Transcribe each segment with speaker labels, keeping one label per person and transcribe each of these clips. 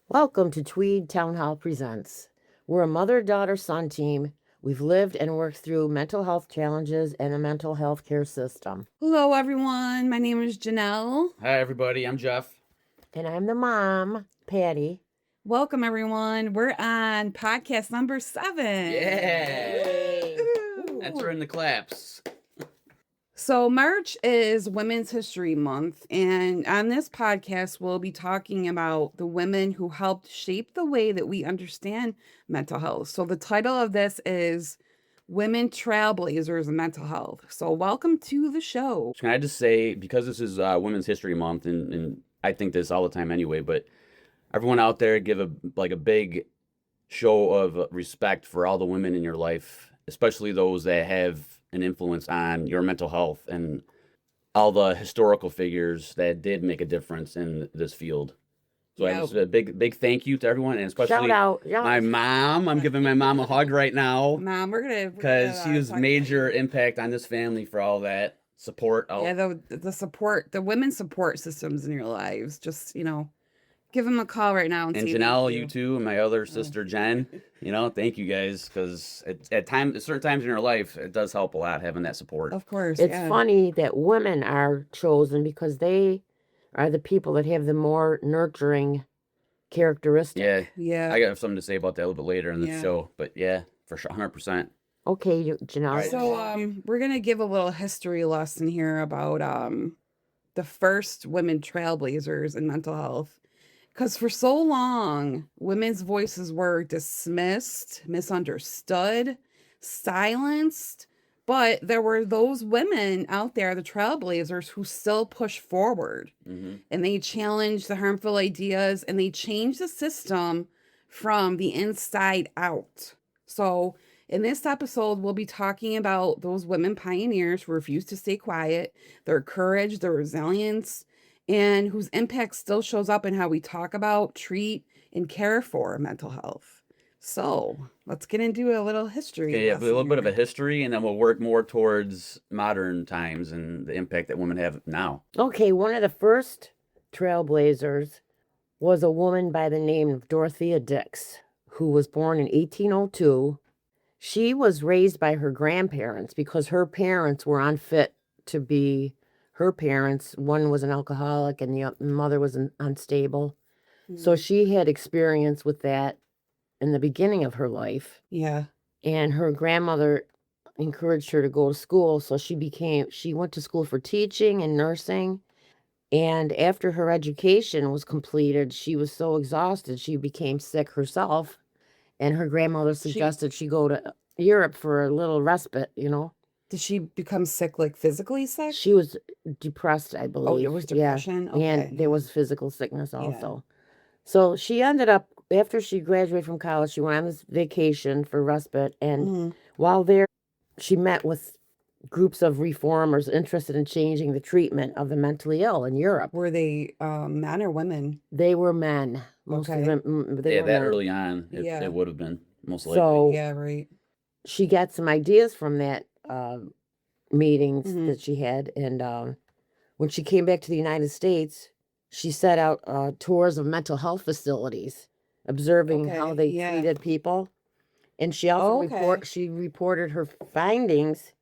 Speaker 1: Welcome to Tweed Townhall Presents. We're a mother-daughter-son team. We've lived and worked through mental health challenges and a mental health care system.
Speaker 2: Hello, everyone. My name is Janelle.
Speaker 3: Hi, everybody. I'm Jeff.
Speaker 1: And I'm the mom, Patty.
Speaker 2: Welcome, everyone. We're on podcast number 7.
Speaker 3: Yeah.
Speaker 2: Woo!
Speaker 3: Entering the claps.
Speaker 2: So March is Women's History Month, and on this podcast, we'll be talking about the women who helped shape the way that we understand mental health. So the title of this is Women Trailblazers in Mental Health. So welcome to the show.
Speaker 3: Can I just say, because this is Women's History Month, and I think this all the time anyway, but everyone out there give a big show of respect for all the women in your life, especially those that have an influence on your mental health and all the historical figures that did make a difference in this field. So
Speaker 2: Yeah.
Speaker 3: a big thank you to everyone, and especially
Speaker 1: Shout out.
Speaker 3: my mom. I'm giving my mom a hug right now
Speaker 2: Mom,
Speaker 3: because she was major impact on this family for all that support.
Speaker 2: Yeah, the support, the women's support systems in your lives. Just, give them a call right now.
Speaker 3: And
Speaker 2: say
Speaker 3: Janelle,
Speaker 2: thank
Speaker 3: you too, and my other sister Jen. Thank you guys, because at certain times in your life, it does help a lot having that support.
Speaker 2: Of course.
Speaker 1: It's funny that women are chosen because they are the people that have the more nurturing characteristics.
Speaker 3: Yeah. I got something to say about that a little bit later in the show, but yeah, for sure, 100%.
Speaker 1: Okay, Janelle.
Speaker 3: Right.
Speaker 2: So we're gonna give a little history lesson here about the first women trailblazers in mental health. Because for so long, women's voices were dismissed, misunderstood, silenced. But there were those women out there, the trailblazers, who still push forward.
Speaker 3: Mm-hmm.
Speaker 2: And they challenged the harmful ideas and they changed the system from the inside out. So in this episode, we'll be talking about those women pioneers who refused to stay quiet, their courage, their resilience, and whose impact still shows up in how we talk about, treat, and care for mental health. So let's get into a little history.
Speaker 3: Okay, a little bit of a history, and then we'll work more towards modern times and the impact that women have now.
Speaker 1: Okay, one of the first trailblazers was a woman by the name of Dorothea Dix, who was born in 1802. She was raised by her grandparents because her parents were unfit to be her parents. One was an alcoholic and the mother was unstable. Mm-hmm. So she had experience with that in the beginning of her life.
Speaker 2: Yeah.
Speaker 1: And her grandmother encouraged her to go to school. So she went to school for teaching and nursing. And after her education was completed, she was so exhausted, she became sick herself. And her grandmother suggested she go to Europe for a little respite,
Speaker 2: Did she become sick, like physically sick?
Speaker 1: She was depressed, I believe.
Speaker 2: Oh, it was depression?
Speaker 1: Yeah.
Speaker 2: Okay.
Speaker 1: And there was physical sickness also. Yeah. So she ended up, after she graduated from college, she went on this vacation for respite. And while there, she met with groups of reformers interested in changing the treatment of the mentally ill in Europe.
Speaker 2: Were they men or women?
Speaker 1: They were men. Most of them. They were
Speaker 3: that
Speaker 1: men.
Speaker 3: Early on, it would have been most likely.
Speaker 1: So,
Speaker 2: yeah, right.
Speaker 1: She got some ideas from that meetings that she had, and when she came back to the United States, she set out tours of mental health facilities, observing how they treated people, and she also reported her findings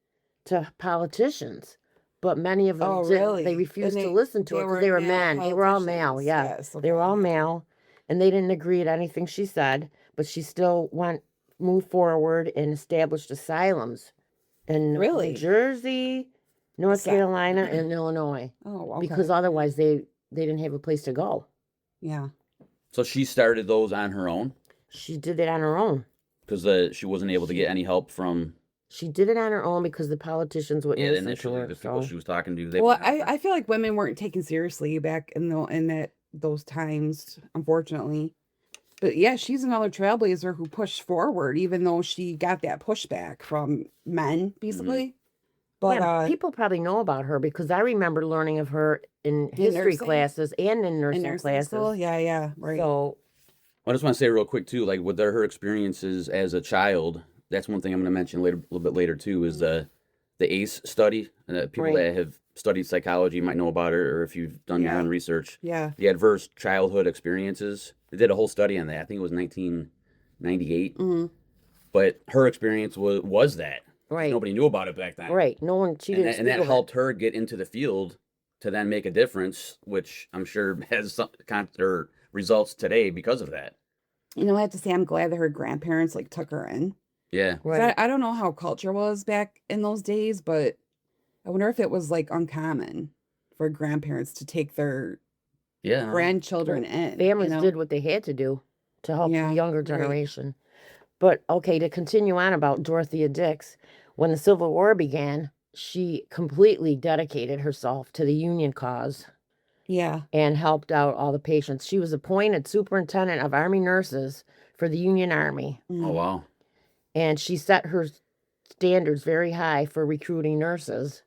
Speaker 1: to politicians, but many of them they refused to listen to it because they were men. They were all male. Yes, they were all male, and they didn't agree to anything she said, but she still moved forward and established asylums in New Jersey, North Carolina, and Illinois.
Speaker 2: Oh, okay.
Speaker 1: Because otherwise they didn't have a place to go.
Speaker 2: Yeah.
Speaker 3: So she started those on her own?
Speaker 1: She did it on her own.
Speaker 3: Because she wasn't able to get any help from...
Speaker 1: She did it on her own because the politicians wouldn't listen
Speaker 3: initially,
Speaker 1: to her.
Speaker 3: The people she was talking to...
Speaker 2: I feel like women weren't taken seriously back in those times, unfortunately. But yeah, she's another trailblazer who pushed forward, even though she got that pushback from men, basically. But
Speaker 1: people probably know about her because I remember learning of her in history classes and in nursing classes.
Speaker 2: School? Yeah, right.
Speaker 1: So
Speaker 3: I just want to say real quick too, like with her experiences as a child, that's one thing I'm going to mention a little bit later too, is the ACE study. People that have studied psychology might know about it, or if you've done your own research.
Speaker 2: Yeah.
Speaker 3: The adverse childhood experiences. They did a whole study on that. I think it was 1998.
Speaker 2: Mm-hmm.
Speaker 3: But her experience was that.
Speaker 1: Right.
Speaker 3: Nobody knew about it back then.
Speaker 1: Right. No one, she didn't
Speaker 3: And that
Speaker 1: speak of it.
Speaker 3: helped her get into the field to then make a difference, which I'm sure has some or results today because of that.
Speaker 2: You know, I have to say, I'm glad that her grandparents like took her in.
Speaker 3: Yeah.
Speaker 2: 'Cause
Speaker 1: Right.
Speaker 2: I don't know how culture was back in those days, but I wonder if it was like uncommon for grandparents to take their
Speaker 3: Yeah.
Speaker 2: grandchildren in.
Speaker 1: Families did what they had to do to help
Speaker 2: Yeah,
Speaker 1: the younger
Speaker 2: right.
Speaker 1: generation. But okay, to continue on about Dorothea Dix, when the Civil War began, she completely dedicated herself to the Union cause
Speaker 2: Yeah.
Speaker 1: and helped out all the patients. She was appointed superintendent of Army nurses for the Union Army,
Speaker 3: Oh,
Speaker 2: Mm.
Speaker 3: wow.
Speaker 1: and she set her standards very high for recruiting nurses.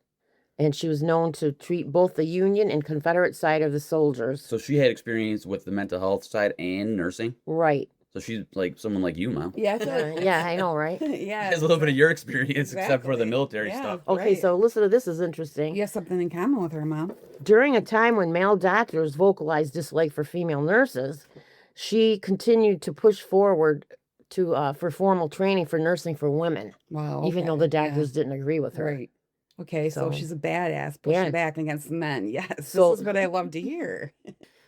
Speaker 1: And she was known to treat both the Union and Confederate side of the soldiers.
Speaker 3: So she had experience with the mental health side and nursing.
Speaker 1: Right.
Speaker 3: So she's like someone like you, Mom.
Speaker 2: Yeah, I feel like
Speaker 1: Yeah, I know, right?
Speaker 2: yeah.
Speaker 3: Has a little bit of your experience, except for the
Speaker 2: Exactly.
Speaker 3: military
Speaker 2: Yeah.
Speaker 3: stuff.
Speaker 1: Okay,
Speaker 2: Right.
Speaker 1: so listen to this, is interesting.
Speaker 2: You have something in common with her, Mom.
Speaker 1: During a time when male doctors vocalized dislike for female nurses, she continued to push forward to for formal training for nursing for women,
Speaker 2: Wow.
Speaker 1: even though
Speaker 2: okay,
Speaker 1: the doctors didn't agree with
Speaker 2: yeah.
Speaker 1: her.
Speaker 2: Right. Okay, so
Speaker 1: So-
Speaker 2: she's a badass pushing
Speaker 1: Yeah.
Speaker 2: back against men. Yes,
Speaker 1: So-
Speaker 2: this is what I love to hear.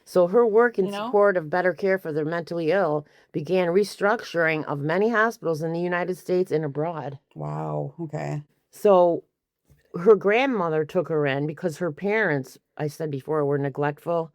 Speaker 1: So her work in
Speaker 2: You know?
Speaker 1: support of better care for the mentally ill began restructuring of many hospitals in the United States and abroad.
Speaker 2: Wow. Okay.
Speaker 1: So her grandmother took her in because her parents, I said before, were neglectful.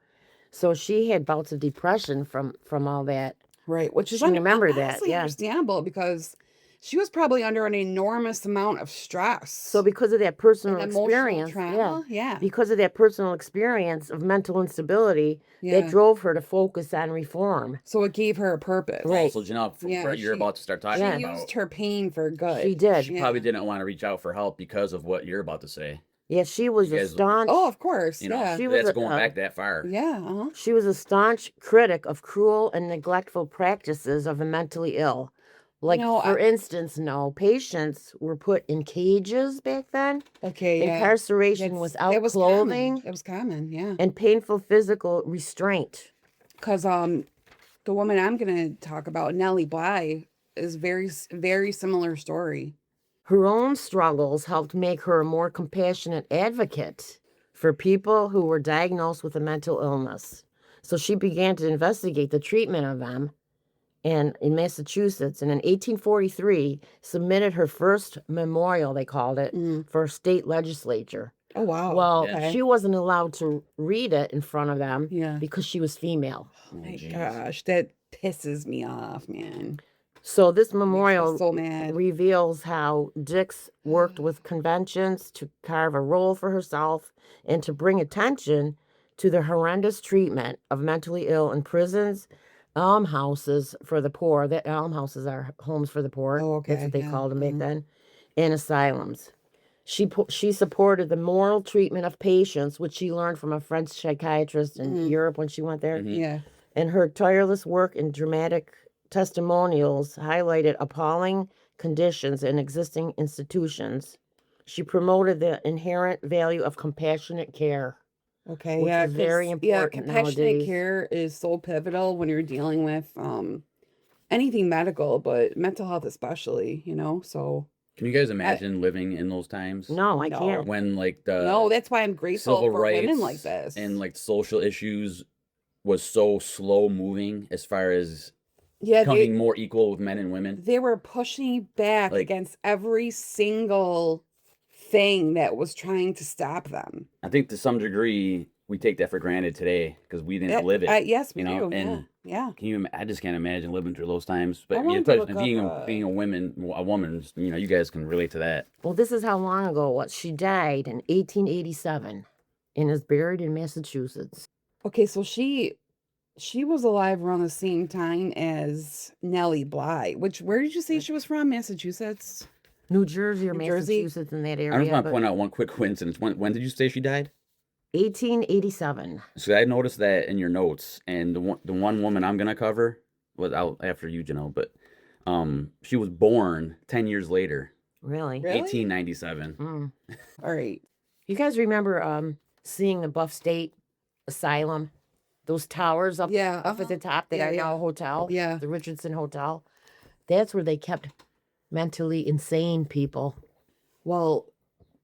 Speaker 1: So she had bouts of depression from all that.
Speaker 2: Right. Which is
Speaker 1: She remembered that,
Speaker 2: honestly
Speaker 1: yeah.
Speaker 2: understandable because she was probably under an enormous amount of stress.
Speaker 1: So because of that personal
Speaker 2: and emotional
Speaker 1: experience,
Speaker 2: trauma. Yeah.
Speaker 1: because of that personal experience of mental instability,
Speaker 2: Yeah.
Speaker 1: that drove her to focus on reform.
Speaker 2: So it gave her a purpose.
Speaker 1: Right.
Speaker 3: So Janelle,
Speaker 2: Yeah,
Speaker 3: what you're
Speaker 2: she-
Speaker 3: about to start
Speaker 2: She
Speaker 3: talking
Speaker 1: Yeah.
Speaker 3: about,
Speaker 2: used her pain for good.
Speaker 1: She did.
Speaker 3: she probably didn't want to reach out for help because of what you're about to say.
Speaker 1: Yeah, she was
Speaker 3: You
Speaker 1: a
Speaker 3: guys-
Speaker 1: staunch.
Speaker 2: Oh, of course.
Speaker 3: You know,
Speaker 2: Yeah.
Speaker 1: She was
Speaker 3: that's
Speaker 1: a-
Speaker 3: going back that far.
Speaker 2: Yeah. Uh-huh.
Speaker 1: She was a staunch critic of cruel and neglectful practices of the mentally ill. Like,
Speaker 2: know,
Speaker 1: for instance, patients were put in cages back then.
Speaker 2: Okay. Yeah.
Speaker 1: Incarceration without
Speaker 2: It was
Speaker 1: clothing
Speaker 2: Common. It was common. Yeah.
Speaker 1: and painful physical restraint.
Speaker 2: Because the woman I'm gonna talk about, Nellie Bly, is very similar story.
Speaker 1: Her own struggles helped make her a more compassionate advocate for people who were diagnosed with a mental illness. So she began to investigate the treatment of them in Massachusetts, and in 1843 submitted her first memorial, they called it, for state legislature.
Speaker 2: Oh wow.
Speaker 1: Well,
Speaker 3: Yeah.
Speaker 1: she wasn't allowed to read it in front of them
Speaker 2: Yeah.
Speaker 1: because she was female.
Speaker 2: Oh my
Speaker 3: jeez.
Speaker 2: gosh, that pisses me off, man.
Speaker 1: So this
Speaker 2: Makes me
Speaker 1: memorial
Speaker 2: so mad.
Speaker 1: reveals how Dix worked with conventions to carve a role for herself and to bring attention to the horrendous treatment of mentally ill in prisons, almhouses for the poor. That almhouses are homes for the poor.
Speaker 2: Oh, okay,
Speaker 1: That's what they
Speaker 2: yeah,
Speaker 1: called them back then. And asylums. She supported the moral treatment of patients, which she learned from a French psychiatrist in Europe when she went there.
Speaker 2: Yeah.
Speaker 1: And her tireless work and dramatic testimonials highlighted appalling conditions in existing institutions. She promoted the inherent value of compassionate care.
Speaker 2: Okay.
Speaker 1: Which
Speaker 2: yeah.
Speaker 1: is very
Speaker 2: 'cause, Yeah.
Speaker 1: important
Speaker 2: Compassionate
Speaker 1: nowadays.
Speaker 2: care is so pivotal when you're dealing with anything medical, but mental health especially. So
Speaker 3: Can you guys imagine living in those times?
Speaker 1: No, I
Speaker 2: No.
Speaker 1: can't.
Speaker 3: When like the
Speaker 2: no, that's why I'm grateful
Speaker 3: civil
Speaker 2: for
Speaker 3: rights
Speaker 2: women like this.
Speaker 3: and like social issues was so slow moving as far as
Speaker 2: yeah,
Speaker 3: becoming more equal with men and women.
Speaker 2: they were pushing back
Speaker 3: Like-
Speaker 2: against every single thing that was trying to stop them.
Speaker 3: I think to some degree we take that for granted today because we didn't live it.
Speaker 2: Yes, we
Speaker 3: you know,
Speaker 2: do.
Speaker 3: and
Speaker 2: yeah.
Speaker 3: Can you? I just can't imagine living through those times. But
Speaker 2: wanted
Speaker 3: yeah,
Speaker 2: to
Speaker 3: especially
Speaker 2: look
Speaker 3: being
Speaker 2: up,
Speaker 3: being a woman, you guys can relate to that.
Speaker 1: Well, this is how long ago it was. She died in 1887 and is buried in Massachusetts.
Speaker 2: Okay, so she was alive around the same time as Nellie Bly. Where did you say she was from? Massachusetts.
Speaker 1: New Jersey or
Speaker 2: New Jersey?
Speaker 1: Massachusetts in that
Speaker 3: I just
Speaker 1: area.
Speaker 3: want to
Speaker 1: but
Speaker 3: point out one quick coincidence. When did you say she died?
Speaker 1: 1887.
Speaker 3: So I noticed that in your notes, and the one woman I'm gonna cover was out after you, Janelle, but she was born 10 years later,
Speaker 1: Really?
Speaker 2: Really?
Speaker 3: 1897.
Speaker 1: Mm.
Speaker 2: All right.
Speaker 1: You guys remember seeing the Buff State Asylum? those towers up
Speaker 2: Yeah,
Speaker 1: at the top that
Speaker 2: Yeah,
Speaker 1: are now
Speaker 2: yeah.
Speaker 1: a hotel.
Speaker 2: Yeah.
Speaker 1: The Richardson Hotel. That's where they kept mentally insane people.
Speaker 2: Well,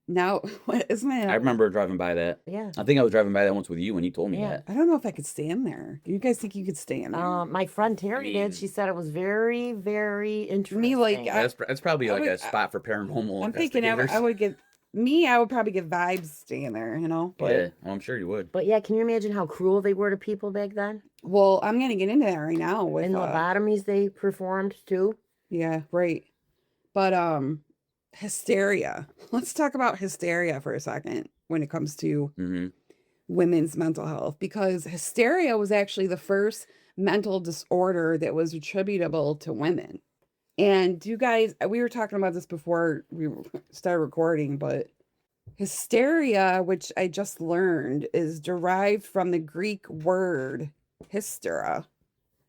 Speaker 2: now, isn't
Speaker 3: I
Speaker 2: it?
Speaker 3: remember driving by that.
Speaker 1: Yeah.
Speaker 3: I think I was driving by that once with you when you told me
Speaker 1: Yeah.
Speaker 3: that.
Speaker 2: I don't know if I could stand there. Do you guys think you could stand there?
Speaker 1: My friend Terry
Speaker 3: mean-
Speaker 1: did. She said it was very, very interesting.
Speaker 2: Me, like,
Speaker 3: That's probably
Speaker 2: I
Speaker 3: like
Speaker 2: would-
Speaker 3: a spot for paranormal
Speaker 2: I'm thinking
Speaker 3: investigators.
Speaker 2: I would get I would probably get vibes staying there, you know. But
Speaker 3: Yeah, well, I'm sure you would.
Speaker 1: But yeah, can you imagine how cruel they were to people back then?
Speaker 2: well, I'm gonna get into that right now with
Speaker 1: And lobotomies they performed too.
Speaker 2: yeah, right. But hysteria. Let's talk about hysteria for a second when it comes to
Speaker 3: Hmm.
Speaker 2: women's mental health, because hysteria was actually the first mental disorder that was attributable to women. And you guys, we were talking about this before we started recording, but hysteria, which I just learned, is derived from the Greek word hystera,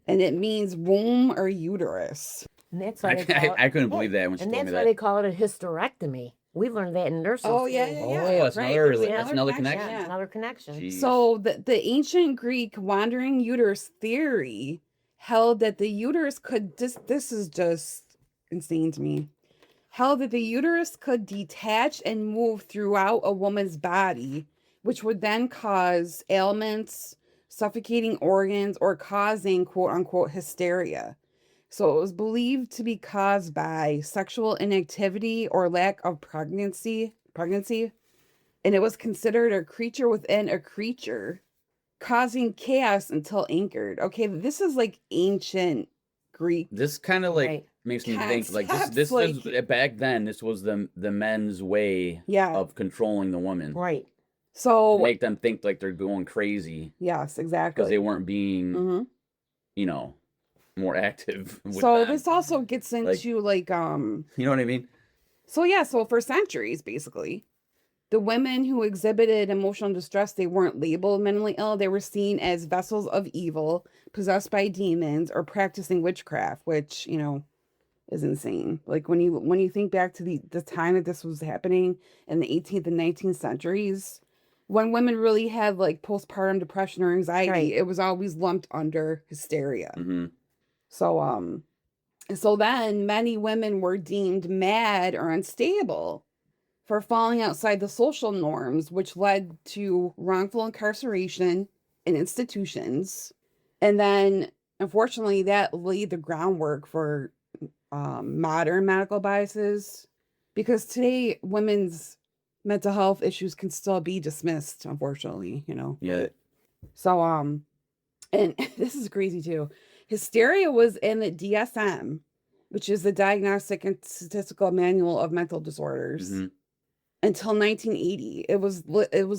Speaker 2: and it means womb or uterus.
Speaker 1: And that's why they call it,
Speaker 3: I couldn't believe that when she
Speaker 1: and
Speaker 3: told
Speaker 1: that's
Speaker 3: me
Speaker 1: why
Speaker 3: that.
Speaker 1: they call it a hysterectomy. We learned that in nursing
Speaker 2: Oh, yeah,
Speaker 1: school.
Speaker 2: yeah,
Speaker 3: Oh, that's
Speaker 2: right,
Speaker 3: another,
Speaker 2: there's
Speaker 3: that's another connection.
Speaker 2: Yeah.
Speaker 1: Another connection.
Speaker 3: Jeez.
Speaker 2: So the ancient Greek wandering uterus theory held that the uterus could this is just insane to me. Held that the uterus could detach and move throughout a woman's body, which would then cause ailments, suffocating organs, or causing quote unquote hysteria. So it was believed to be caused by sexual inactivity or lack of pregnancy, and it was considered a creature within a creature, causing chaos until anchored. Okay, this is like ancient Greek.
Speaker 3: This kind of like
Speaker 1: Right.
Speaker 3: makes me think like
Speaker 2: Concepts,
Speaker 3: this was
Speaker 2: like-
Speaker 3: back then. This was the men's way
Speaker 2: Yeah.
Speaker 3: of controlling the woman.
Speaker 1: Right.
Speaker 2: So
Speaker 3: Make them think like they're going crazy
Speaker 2: yes, exactly.
Speaker 3: because they weren't being,
Speaker 2: Mhm.
Speaker 3: you know, more active. With
Speaker 2: So
Speaker 3: them.
Speaker 2: this also gets into like
Speaker 3: you know what I mean?
Speaker 2: So yeah, so for centuries, basically, the women who exhibited emotional distress, they weren't labeled mentally ill. They were seen as vessels of evil, possessed by demons, or practicing witchcraft, which, you know, is insane. Like when you think back to the time that this was happening in the 18th and 19th centuries, when women really had like postpartum depression or anxiety,
Speaker 1: Right.
Speaker 2: it was always lumped under hysteria.
Speaker 3: Hmm.
Speaker 2: So then many women were deemed mad or unstable for falling outside the social norms, which led to wrongful incarceration in institutions. And then, unfortunately, that laid the groundwork for modern medical biases, because today women's mental health issues can still be dismissed, unfortunately, you know.
Speaker 3: Yeah.
Speaker 2: So, and this is crazy too. Hysteria was in the DSM, which is the Diagnostic and Statistical Manual of Mental Disorders,
Speaker 3: Mhm.
Speaker 2: until 1980. It was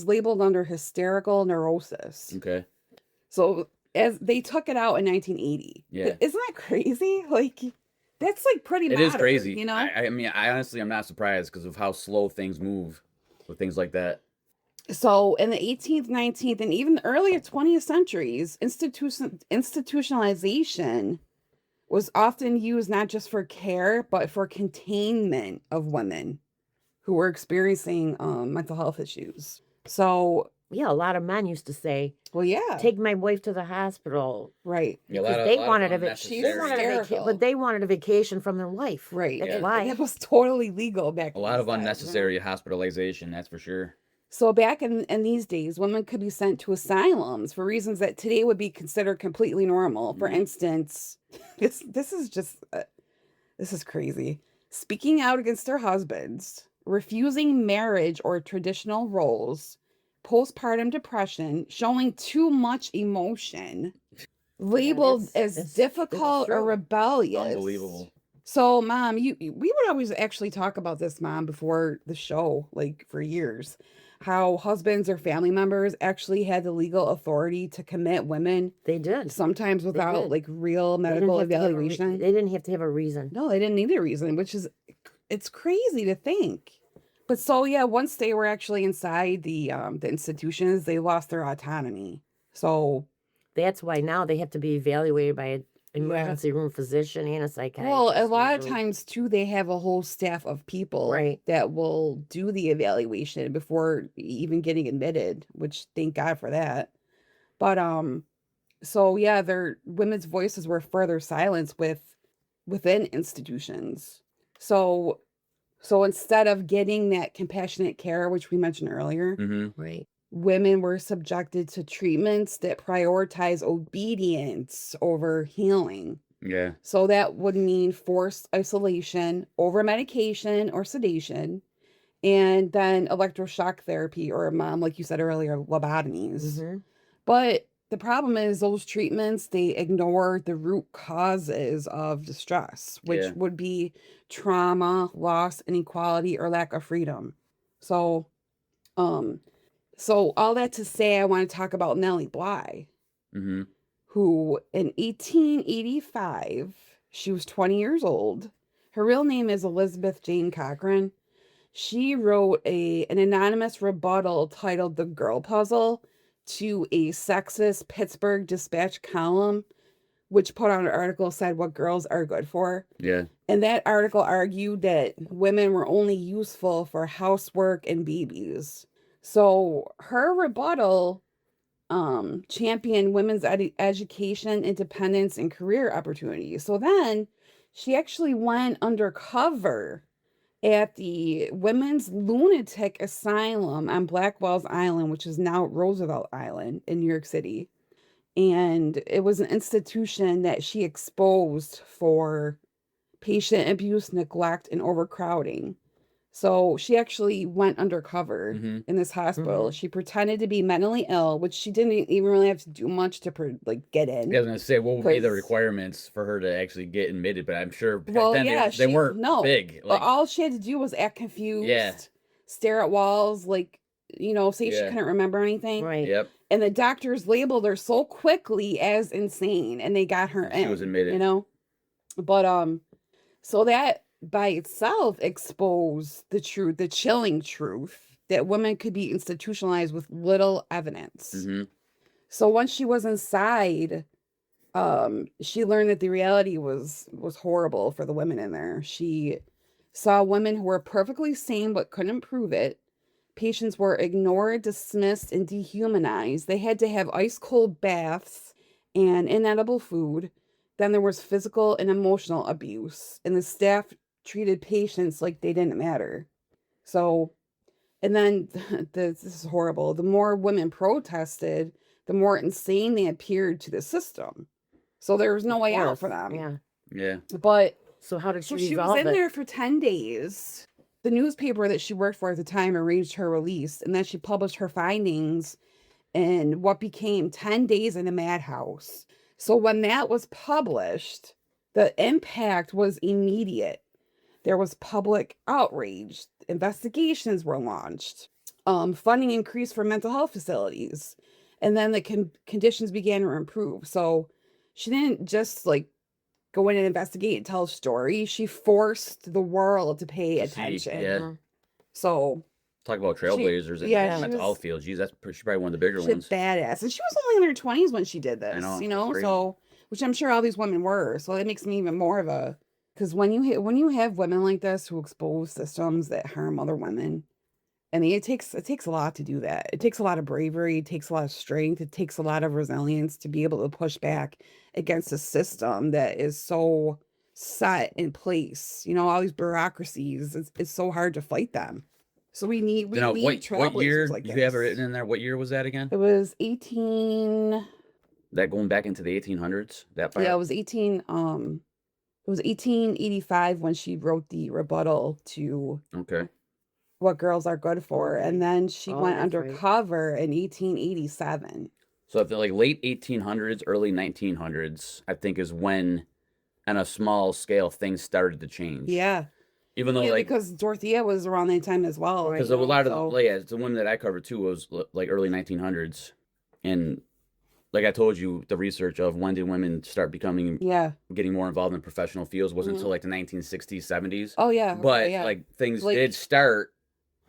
Speaker 2: labeled under hysterical neurosis.
Speaker 3: Okay.
Speaker 2: So as they took it out in 1980.
Speaker 3: Yeah.
Speaker 2: Isn't that crazy? Like that's like pretty
Speaker 3: It is
Speaker 2: modern,
Speaker 3: crazy.
Speaker 2: you know?
Speaker 3: I mean, I honestly, I'm not surprised because of how slow things move with things like that.
Speaker 2: So in the 18th, 19th, and even the earlier 20th centuries, institutionalization was often used not just for care, but for containment of women who were experiencing mental health issues. So,
Speaker 1: Yeah, a lot of men used to say,
Speaker 2: well, yeah,
Speaker 1: "Take my wife to the hospital."
Speaker 2: right,
Speaker 3: Yeah,
Speaker 1: Because they wanted a
Speaker 2: She's
Speaker 1: they wanted a
Speaker 2: hysterical.
Speaker 1: but they wanted a vacation from their wife.
Speaker 2: right.
Speaker 1: That's
Speaker 3: Yeah.
Speaker 1: why.
Speaker 2: It was totally legal back
Speaker 3: A
Speaker 2: in
Speaker 3: lot of
Speaker 2: these times,
Speaker 3: unnecessary hospitalization, that's for sure.
Speaker 2: So back in these days, women could be sent to asylums for reasons that today would be considered completely normal. For
Speaker 3: Mhm.
Speaker 2: instance, this is just this is crazy. Speaking out against their husbands, refusing marriage or traditional roles, postpartum depression, showing too much emotion, labeled as
Speaker 1: it's
Speaker 2: difficult or
Speaker 1: true.
Speaker 2: rebellious.
Speaker 3: Unbelievable.
Speaker 2: So, Mom, we would always actually talk about this, Mom, before the show, like for years, how husbands or family members actually had the legal authority to commit women,
Speaker 1: They did.
Speaker 2: sometimes without
Speaker 1: did.
Speaker 2: like real
Speaker 1: They didn't
Speaker 2: medical
Speaker 1: have to have a
Speaker 2: evaluation.
Speaker 1: they didn't have to have a reason.
Speaker 2: No, they didn't need a reason, which is it's crazy to think. But so yeah, once they were actually inside the institutions, they lost their autonomy. So
Speaker 1: That's why now they have to be evaluated by an emergency room physician and a psychiatrist.
Speaker 2: well, a lot of
Speaker 1: usually.
Speaker 2: times too, they have a whole staff of people
Speaker 1: Right.
Speaker 2: that will do the evaluation before even getting admitted, which thank God for that. But So yeah, their women's voices were further silenced within institutions. So instead of getting that compassionate care, which we mentioned earlier,
Speaker 3: Mm-hmm.
Speaker 1: Right.
Speaker 2: women were subjected to treatments that prioritize obedience over healing.
Speaker 3: Yeah.
Speaker 2: So that would mean forced isolation, over medication or sedation, and then electroshock therapy or like you said earlier, lobotomies.
Speaker 1: Mm-hmm.
Speaker 2: But the problem is those treatments, they ignore the root causes of distress, which
Speaker 3: Yeah.
Speaker 2: would be trauma, loss, inequality, or lack of freedom. So, so all that to say, I want to talk about Nellie Bly,
Speaker 3: Mm-hmm.
Speaker 2: who in 1885, she was 20 years old. Her real name is Elizabeth Jane Cochran. She wrote an anonymous rebuttal titled The Girl Puzzle to a sexist Pittsburgh Dispatch column, which put out an article said what girls are good for.
Speaker 3: Yeah.
Speaker 2: And that article argued that women were only useful for housework and babies. So her rebuttal championed women's education, independence, and career opportunities. So then she actually went undercover at the Women's Lunatic Asylum on Blackwell's Island, which is now Roosevelt Island in New York City. And it was an institution that she exposed for patient abuse, neglect, and overcrowding. So she actually went undercover
Speaker 3: Mm-hmm.
Speaker 2: in this hospital.
Speaker 1: Mhm.
Speaker 2: She pretended to be mentally ill, which she didn't even really have to do much to get in.
Speaker 3: Yeah, I was gonna say, what would be the
Speaker 2: 'Cause-
Speaker 3: requirements for her to actually get admitted? But I'm sure back
Speaker 2: Well,
Speaker 3: then
Speaker 2: yeah,
Speaker 3: they weren't
Speaker 2: no.
Speaker 3: big.
Speaker 2: But
Speaker 3: Like,
Speaker 2: all she had to do was act confused,
Speaker 3: Yeah.
Speaker 2: stare at walls, say she
Speaker 3: Yeah.
Speaker 2: couldn't remember anything.
Speaker 1: Right.
Speaker 3: yep.
Speaker 2: And the doctors labeled her so quickly as insane, and they got her
Speaker 3: She
Speaker 2: in.
Speaker 3: was admitted.
Speaker 2: But so that by itself exposed the chilling truth that women could be institutionalized with little evidence.
Speaker 3: Mm-hmm.
Speaker 2: So once she was inside, she learned that the reality was horrible for the women in there. She saw women who were perfectly sane but couldn't prove it. Patients were ignored, dismissed, and dehumanized. They had to have ice cold baths and inedible food. Then there was physical and emotional abuse, and the staff treated patients like they didn't matter. So, and then this is horrible. The more women protested, the more insane they appeared to the system. So there was no
Speaker 1: Of
Speaker 2: way out
Speaker 1: course.
Speaker 2: for them.
Speaker 1: Yeah.
Speaker 3: Yeah.
Speaker 2: But
Speaker 1: So how did she
Speaker 2: so she was
Speaker 1: resolve
Speaker 2: in
Speaker 1: it?
Speaker 2: there for 10 days. The newspaper that she worked for at the time arranged her release, and then she published her findings in what became 10 Days in a Madhouse. So when that was published, the impact was immediate. There was public outrage. Investigations were launched. Funding increased for mental health facilities. And then the conditions began to improve. So she didn't just go in and investigate and tell a story. She forced the world to pay
Speaker 3: To see,
Speaker 2: attention.
Speaker 3: yeah.
Speaker 1: Mhm.
Speaker 2: So
Speaker 3: Talk about trailblazers in
Speaker 2: yeah,
Speaker 3: the
Speaker 2: she
Speaker 3: mental
Speaker 2: was-
Speaker 3: health field. Geez, she's probably one of the bigger
Speaker 2: she's a
Speaker 3: ones.
Speaker 2: badass. And she was only in her 20s when she did this,
Speaker 3: I know,
Speaker 2: you
Speaker 3: that's
Speaker 2: know?
Speaker 3: crazy.
Speaker 2: So, which I'm sure all these women were. So that makes me even more of a, because when you have women like this who expose systems that harm other women, I mean, it takes a lot to do that. It takes a lot of bravery. It takes a lot of strength. It takes a lot of resilience to be able to push back against a system that is so set in place. You know, all these bureaucracies. It's so hard to fight them. So we need
Speaker 3: Now, what year
Speaker 2: trailblazers like
Speaker 3: you have it
Speaker 2: this.
Speaker 3: written in there? What year was that again?
Speaker 2: It was 18.
Speaker 3: That going back into the 1800s? That part?
Speaker 2: Yeah, it was 1885 when she wrote the rebuttal to
Speaker 3: Okay.
Speaker 2: What Girls Are Good For,
Speaker 1: Okay.
Speaker 2: and then she
Speaker 1: Oh,
Speaker 2: went
Speaker 1: that's right.
Speaker 2: undercover in 1887.
Speaker 3: So if they're like late 1800s, early 1900s, I think is when, on a small scale, things started to change.
Speaker 2: Yeah.
Speaker 3: Even though
Speaker 2: Yeah,
Speaker 3: like
Speaker 2: because Dorothea was around that time as well.
Speaker 1: Right.
Speaker 3: because
Speaker 2: you
Speaker 3: a
Speaker 2: know,
Speaker 3: lot of
Speaker 2: so-
Speaker 3: the the women that I covered too was like early 1900s, and like I told you, the research of when did women start becoming
Speaker 2: yeah.
Speaker 3: getting more involved in professional fields wasn't
Speaker 2: Mhm.
Speaker 3: until like the 1960s, 70s.
Speaker 2: Oh yeah.
Speaker 3: But
Speaker 2: yeah.
Speaker 3: like things
Speaker 2: Like-
Speaker 3: did start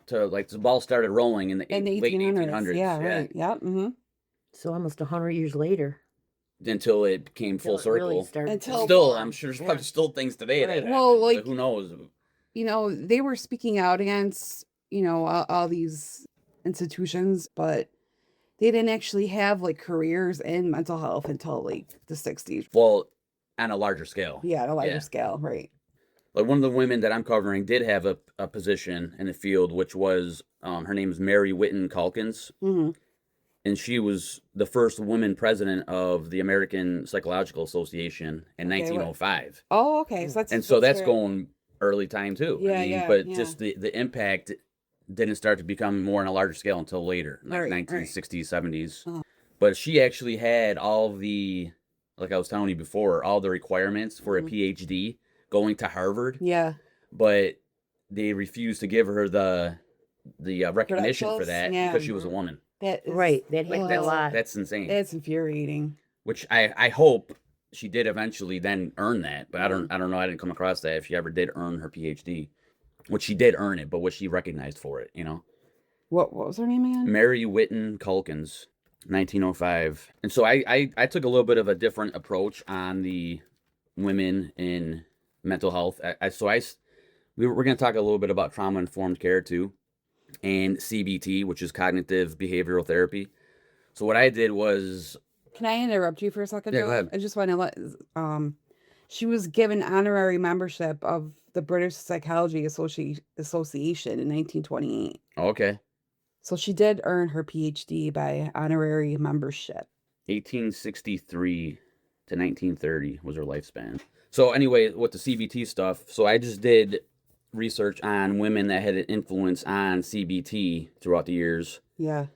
Speaker 3: to the ball started rolling in the
Speaker 2: in the
Speaker 3: late
Speaker 2: 1800s.
Speaker 3: 1800s.
Speaker 2: Yeah. Right. Yeah. Mm-hmm.
Speaker 1: So almost 100 years later.
Speaker 3: Until it became full
Speaker 1: till it really
Speaker 3: circle.
Speaker 1: started to
Speaker 2: Until-
Speaker 3: Still,
Speaker 1: form.
Speaker 3: I'm sure there's
Speaker 1: Yeah.
Speaker 3: probably still things today that
Speaker 1: Right.
Speaker 3: happen,
Speaker 2: Well,
Speaker 3: but
Speaker 2: like-
Speaker 3: who knows?
Speaker 2: You know, they were speaking out against all these institutions, but they didn't actually have like careers in mental health until like the 60s.
Speaker 3: Well, on a larger scale.
Speaker 2: Yeah, on a larger
Speaker 3: Yeah.
Speaker 2: scale, right.
Speaker 3: Like one of the women that I'm covering did have a position in the field, which was her name is Mary Whiton Calkins, and she was the first woman president of the American Psychological Association in 1905.
Speaker 2: Oh, okay. So
Speaker 3: that's
Speaker 2: very-
Speaker 3: going early time too.
Speaker 2: Yeah,
Speaker 3: I mean,
Speaker 2: yeah,
Speaker 3: but
Speaker 2: yeah.
Speaker 3: just the impact didn't start to become more on a larger scale until later, like
Speaker 2: Right,
Speaker 3: 1960s, 70s.
Speaker 2: Uh-huh.
Speaker 3: But she actually had all the, like I was telling you before, all the requirements for a PhD going to Harvard.
Speaker 2: Yeah.
Speaker 3: But they refused to give her the recognition for
Speaker 2: Credentials?
Speaker 3: that
Speaker 2: Yeah.
Speaker 3: because she was a woman.
Speaker 2: That is,
Speaker 1: Right. That
Speaker 3: Like
Speaker 1: happens a lot.
Speaker 3: that's insane.
Speaker 2: It's infuriating.
Speaker 3: Which I hope she did eventually then earn that, but I don't know. I didn't come across that if she ever did earn her PhD, which she did earn it, but was she recognized for it? You know,
Speaker 2: What was her name again?
Speaker 3: Mary Whiton Calkins, 1905. And so I took a little bit of a different approach on the women in mental health. We're going to talk a little bit about trauma informed care too, and CBT, which is cognitive behavioral therapy. So what I did was,
Speaker 2: Can I interrupt you for a second?
Speaker 3: Yeah,
Speaker 2: Joe?
Speaker 3: go ahead.
Speaker 2: I just want to let she was given honorary membership of the British Psychology Association in 1928.
Speaker 3: okay,
Speaker 2: So she did earn her PhD by honorary membership.
Speaker 3: 1863 to 1930 was her lifespan. So anyway, with the CBT stuff, so I just did research on women that had an influence on CBT throughout the years,
Speaker 2: Yeah.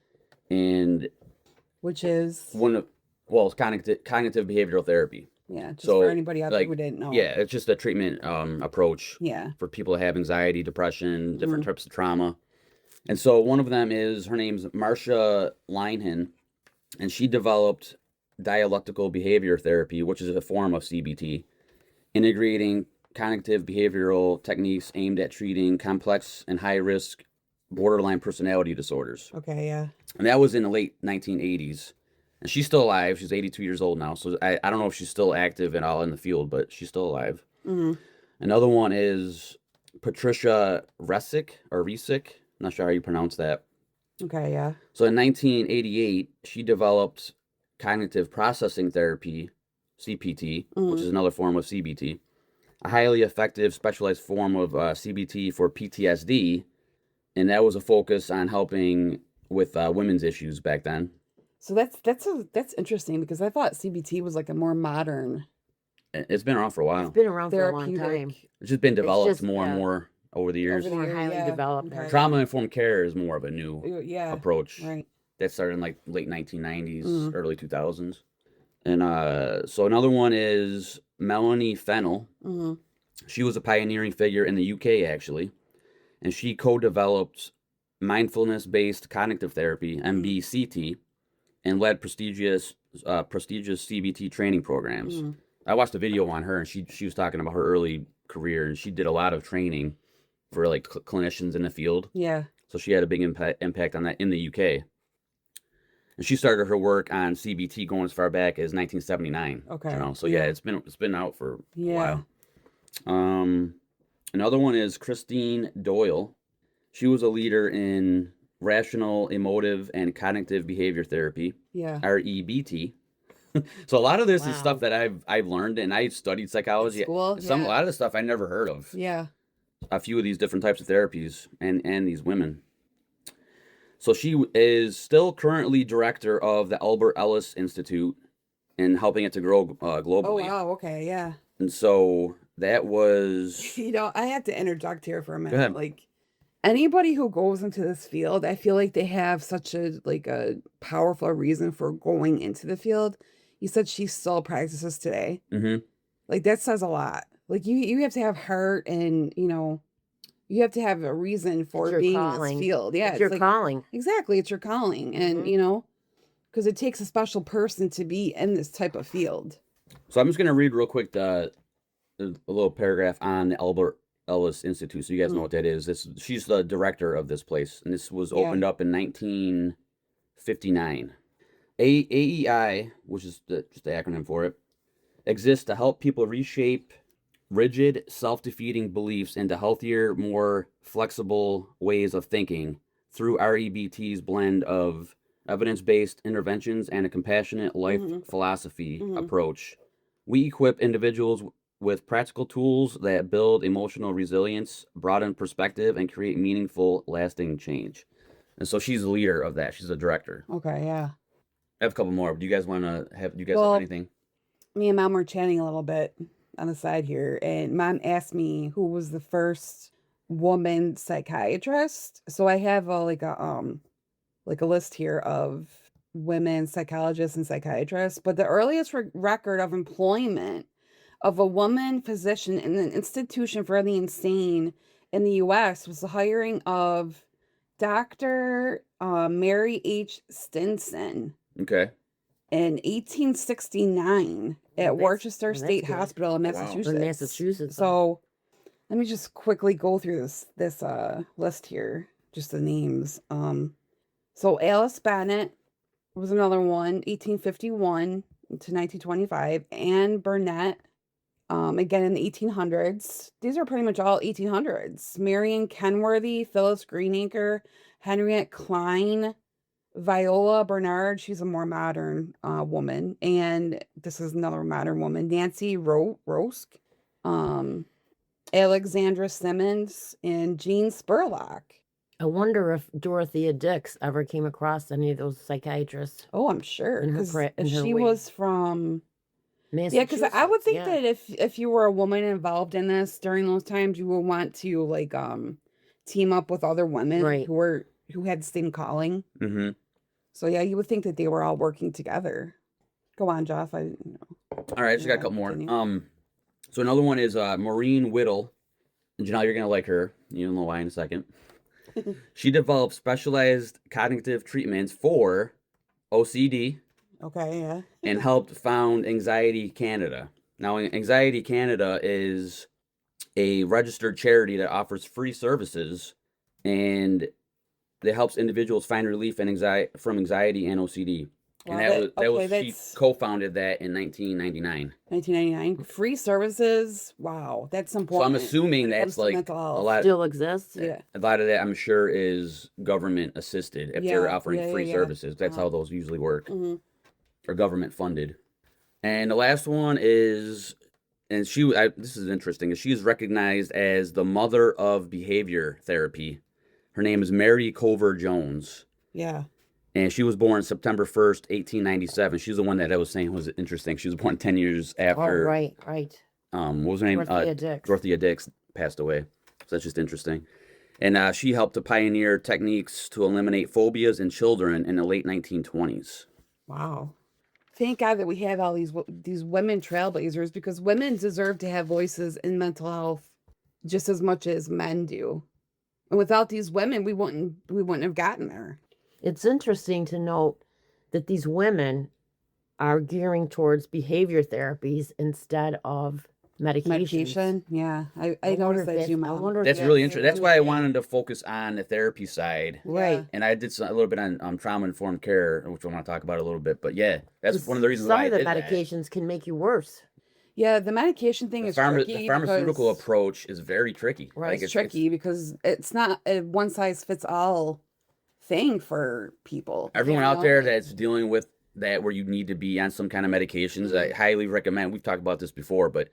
Speaker 3: and
Speaker 2: Which is
Speaker 3: it's cognitive behavioral therapy.
Speaker 2: yeah, just
Speaker 3: So,
Speaker 2: for anybody out there
Speaker 3: like,
Speaker 2: who didn't know.
Speaker 3: Yeah, it's just a treatment approach
Speaker 2: Yeah.
Speaker 3: for people that have anxiety, depression, different
Speaker 2: Mm-hmm.
Speaker 3: types of trauma. And so one of them is, her name's Marcia Linehan, and she developed dialectical behavior therapy, which is a form of CBT, integrating cognitive behavioral techniques aimed at treating complex and high-risk borderline personality disorders.
Speaker 2: Okay, yeah.
Speaker 3: And that was in the late 1980s. And she's still alive. She's 82 years old now. So I don't know if she's still active and all in the field, but she's still alive.
Speaker 2: Mm-hmm.
Speaker 3: Another one is Patricia Resick. I'm not sure how you pronounce that.
Speaker 2: Okay, yeah.
Speaker 3: So in 1988, she developed cognitive processing therapy, CPT, which is another form of CBT, a highly effective specialized form of CBT for PTSD. And that was a focus on helping with women's issues back then.
Speaker 2: So that's interesting because I thought CBT was like a more modern
Speaker 3: It's been around for a while.
Speaker 1: It's been around for a long
Speaker 2: therapeutic.
Speaker 1: time.
Speaker 3: It's just been developed
Speaker 1: just-
Speaker 3: more and
Speaker 1: yeah.
Speaker 3: more over the years.
Speaker 2: Over the
Speaker 1: More
Speaker 2: years,
Speaker 1: highly
Speaker 2: yeah.
Speaker 1: developed.
Speaker 2: Okay.
Speaker 3: Trauma-informed care is more of a new
Speaker 2: Yeah.
Speaker 3: approach.
Speaker 2: Right.
Speaker 3: That started in like late 1990s,
Speaker 2: Mhm.
Speaker 3: early 2000s. And so another one is Melanie Fennell.
Speaker 2: Mm-hmm.
Speaker 3: She was a pioneering figure in the UK, actually. And she co-developed mindfulness-based cognitive therapy, MBCT, and led prestigious CBT training programs.
Speaker 2: Mm-hmm.
Speaker 3: I watched a video on her, and she was talking about her early career, and she did a lot of training for like clinicians in the field.
Speaker 2: Yeah.
Speaker 3: So she had a big impact on that in the UK. And she started her work on CBT going as far back as 1979.
Speaker 2: Okay.
Speaker 3: You know, so
Speaker 2: Yeah.
Speaker 3: it's been out for a
Speaker 2: Yeah.
Speaker 3: while. Another one is Christine Doyle. She was a leader in rational, emotive, and cognitive behavior therapy,
Speaker 2: Yeah.
Speaker 3: REBT. So a lot of this is
Speaker 1: Wow.
Speaker 3: stuff that I've learned, and I studied psychology.
Speaker 2: School,
Speaker 3: A lot of the stuff I never heard of.
Speaker 2: Yeah.
Speaker 3: A few of these different types of therapies and these women. So she is still currently director of the Albert Ellis Institute and helping it to grow globally.
Speaker 2: Oh wow. Okay. Yeah.
Speaker 3: And so that was
Speaker 2: You know, I have to interject here for a minute.
Speaker 3: ahead.
Speaker 2: Like anybody who goes into this field, I feel like they have such a powerful reason for going into the field. You said she still practices today.
Speaker 3: Mhm.
Speaker 2: Like that says a lot. Like you have to have heart and you have to have a reason for
Speaker 1: your
Speaker 2: being in
Speaker 1: calling.
Speaker 2: this field. Yeah.
Speaker 1: It's your
Speaker 2: like,
Speaker 1: calling.
Speaker 2: exactly. It's your calling. And
Speaker 1: Mhm.
Speaker 2: because it takes a special person to be in this type of field.
Speaker 3: So I'm just going to read real quick a little paragraph on the Albert Ellis Institute so you guys know what that is. She's the director of this place, and this was opened up in 1959. AEI, which is just the acronym for it, exists to help people reshape rigid, self-defeating beliefs into healthier, more flexible ways of thinking through REBT's blend of evidence-based interventions, and a compassionate life philosophy
Speaker 2: Mhm.
Speaker 3: approach. We equip individuals with practical tools that build emotional resilience, broaden perspective, and create meaningful, lasting change. And so she's the leader of that. She's the director.
Speaker 2: Okay, yeah.
Speaker 3: I have a couple more. Do you guys want to have? Do you guys have
Speaker 2: Well,
Speaker 3: anything?
Speaker 2: me and Mom were chatting a little bit on the side here, and Mom asked me who was the first woman psychiatrist. So I have like a list here of women psychologists and psychiatrists, but the earliest record of employment of a woman physician in an institution for the insane in the U.S. was the hiring of Dr. Mary H. Stinson
Speaker 3: Okay.
Speaker 2: in 1869 at
Speaker 1: that's-
Speaker 2: Worcester
Speaker 1: that's
Speaker 2: State
Speaker 1: good.
Speaker 2: Hospital in
Speaker 3: Wow.
Speaker 2: Massachusetts.
Speaker 1: In Massachusetts.
Speaker 2: So let me just quickly go through this list here, just the names. So Alice Bennett was another one, 1851 to 1925. Anne Burnett, again in the 1800s. These are pretty much all 1800s. Marion Kenworthy, Phyllis Greenacre, Henriette Klein, Viola Bernard, she's a more modern woman, and this is another modern woman, Nancy Rosk, Alexandra Simmons, and Jean Spurlock.
Speaker 1: I wonder if Dorothea Dix ever came across any of those psychiatrists.
Speaker 2: Oh, I'm sure,
Speaker 1: In her
Speaker 2: because
Speaker 1: pra- in
Speaker 2: if
Speaker 1: her
Speaker 2: she
Speaker 1: way.
Speaker 2: was from, yeah, because
Speaker 1: Massachusetts.
Speaker 2: I would think
Speaker 1: yeah.
Speaker 2: that if you were a woman involved in this during those times, you would want to like team up with other women
Speaker 1: Right.
Speaker 2: who had the same calling.
Speaker 3: Mm-hmm.
Speaker 2: So yeah, you would think that they were all working together. Go on, Joff. I didn't know.
Speaker 3: All right, I just got a
Speaker 2: Yeah,
Speaker 3: couple more.
Speaker 2: continue.
Speaker 3: So another one is Maureen Whittle. And Janelle, you're gonna like her. You'll know why in a second. She developed specialized cognitive treatments for OCD
Speaker 2: Okay, yeah.
Speaker 3: and helped found Anxiety Canada. Now, Anxiety Canada is a registered charity that offers free services and that helps individuals find relief and from anxiety and OCD.
Speaker 2: Wow,
Speaker 3: And she
Speaker 2: that's
Speaker 3: co-founded that in 1999.
Speaker 2: 1999. Free services. Wow, that's
Speaker 3: So
Speaker 2: important.
Speaker 3: I'm assuming
Speaker 2: when it
Speaker 3: that's
Speaker 2: comes to
Speaker 3: like
Speaker 2: mental
Speaker 3: a
Speaker 2: health.
Speaker 3: lot.
Speaker 1: Still exists.
Speaker 2: Yeah.
Speaker 3: A lot of that, I'm sure, is government assisted if they're
Speaker 2: Yeah,
Speaker 3: offering
Speaker 2: yeah,
Speaker 3: free
Speaker 2: yeah.
Speaker 3: services. That's
Speaker 2: Uh-huh.
Speaker 3: how those usually work,
Speaker 2: Mhm.
Speaker 3: or government funded. And the last one is, and this is interesting, is she is recognized as the mother of behavior therapy. Her name is Mary Cover Jones,
Speaker 2: Yeah.
Speaker 3: and she was born September 1st, 1897. She's the one that I was saying was interesting. She was born 10 years
Speaker 1: Oh,
Speaker 3: after,
Speaker 1: right.
Speaker 3: what was her name?
Speaker 1: Dorothea Dix.
Speaker 3: Dorothea Dix passed away. So that's just interesting. And she helped to pioneer techniques to eliminate phobias in children in the late 1920s.
Speaker 2: Wow. Thank God that we have all these women trailblazers, because women deserve to have voices in mental health just as much as men do. And without these women, we wouldn't have gotten there.
Speaker 1: It's interesting to note that these women are gearing towards behavior therapies instead of medications.
Speaker 2: Medication. Yeah. I
Speaker 1: wonder
Speaker 2: noticed
Speaker 1: if
Speaker 2: that
Speaker 1: that's-
Speaker 2: too,
Speaker 1: I
Speaker 2: Mom.
Speaker 1: wonder if
Speaker 3: That's
Speaker 1: Yeah,
Speaker 3: really
Speaker 1: yeah,
Speaker 3: interesting. That's why I
Speaker 1: yeah.
Speaker 3: wanted to focus on the therapy side.
Speaker 1: Right.
Speaker 3: And I did a little bit on trauma-informed care, which I want to talk about a little bit. But yeah, that's one of the reasons
Speaker 1: Some
Speaker 3: why
Speaker 1: of the
Speaker 3: I did that.
Speaker 1: medications can make you worse.
Speaker 2: Yeah, the medication thing
Speaker 3: The,
Speaker 2: is tricky.
Speaker 3: the pharmaceutical
Speaker 2: because
Speaker 3: approach is very tricky.
Speaker 1: Right.
Speaker 3: Like
Speaker 2: it's tricky because it's not a one size fits all thing for people.
Speaker 3: Everyone
Speaker 2: you
Speaker 3: out
Speaker 2: know?
Speaker 3: there that's dealing with that, where you need to be on some kind of medications, I highly recommend. We've talked about this before, but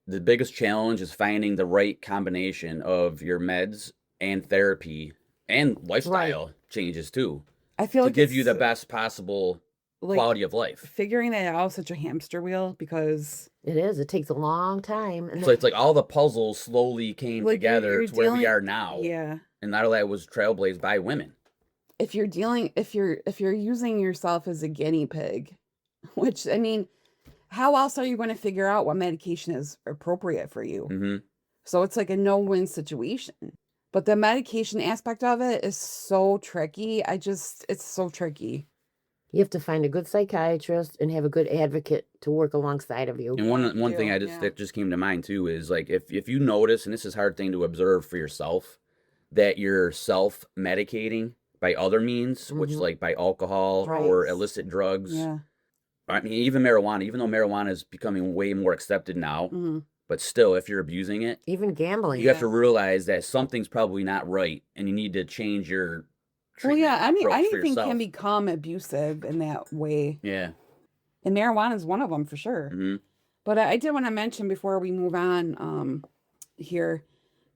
Speaker 3: the biggest challenge is finding the right combination of your meds and therapy and lifestyle changes too,
Speaker 2: I feel
Speaker 3: to
Speaker 2: like
Speaker 3: give you the
Speaker 2: it's,
Speaker 3: best possible
Speaker 2: like,
Speaker 3: quality of life.
Speaker 2: figuring that out is such a hamster wheel, because
Speaker 1: It is. It takes a long time. And
Speaker 3: So it's like all the puzzles slowly came
Speaker 2: Like,
Speaker 3: together
Speaker 2: you're
Speaker 3: to where we
Speaker 2: dealing-
Speaker 3: are now.
Speaker 2: yeah,
Speaker 3: And a lot of that was trailblazed by women.
Speaker 2: if you're using yourself as a guinea pig, which, I mean, how else are you going to figure out what medication is appropriate for you?
Speaker 3: Hmm.
Speaker 2: So it's like a no-win situation. But the medication aspect of it is so tricky. It's so tricky.
Speaker 1: you have to find a good psychiatrist and have a good advocate to work alongside of you.
Speaker 3: And one thing
Speaker 2: Yeah.
Speaker 3: that just came to mind too is, like, if you notice, and this is a hard thing to observe for yourself, that you're self-medicating by other means, which
Speaker 1: Mhm.
Speaker 3: like by alcohol
Speaker 1: Right.
Speaker 3: or illicit drugs.
Speaker 2: Yeah.
Speaker 3: I mean, even marijuana, even though marijuana is becoming way more accepted now,
Speaker 2: Hmm.
Speaker 3: but still, if you're abusing it,
Speaker 1: Even gambling.
Speaker 3: you have to realize that something's probably not right, and you need to change your
Speaker 2: Well,
Speaker 3: treatment
Speaker 2: yeah,
Speaker 3: approach for
Speaker 2: anything
Speaker 3: yourself.
Speaker 2: can become abusive in that way.
Speaker 3: Yeah.
Speaker 2: And marijuana is one of them for sure.
Speaker 3: Hmm.
Speaker 2: But I did want to mention before we move on here,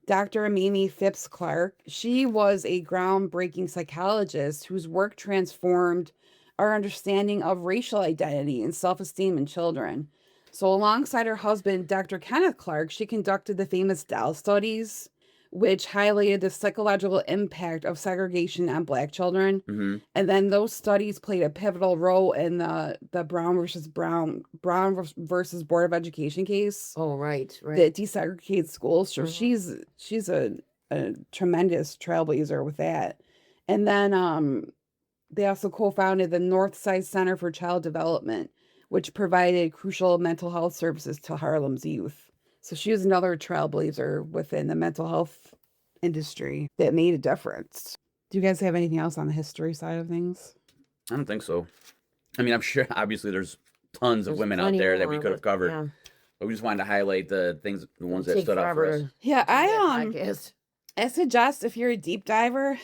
Speaker 2: Dr. Mamie Phipps Clark. She was a groundbreaking psychologist whose work transformed our understanding of racial identity and self-esteem in children. So alongside her husband, Dr. Kenneth Clark, she conducted the famous Doll studies, which highlighted the psychological impact of segregation on Black children.
Speaker 3: Hmm.
Speaker 2: And then those studies played a pivotal role in the Brown versus Board of Education case
Speaker 1: Oh, right.
Speaker 2: that desegregated schools. So
Speaker 1: Mhm.
Speaker 2: she's a tremendous trailblazer with that. And then they also co-founded the Northside Center for Child Development, which provided crucial mental health services to Harlem's youth. So she was another trailblazer within the mental health industry that made a difference. Do you guys have anything else on the history side of things?
Speaker 3: I don't think so. I mean, I'm sure obviously there's tons of
Speaker 1: There's
Speaker 3: women out
Speaker 1: plenty
Speaker 3: there that we
Speaker 1: more,
Speaker 3: could have
Speaker 1: but,
Speaker 3: covered,
Speaker 1: yeah.
Speaker 3: but we just wanted to highlight the ones that
Speaker 1: Take
Speaker 3: stood out for
Speaker 1: forever
Speaker 3: us.
Speaker 1: to
Speaker 2: Yeah,
Speaker 1: do that podcast.
Speaker 2: I suggest if you're a deep diver,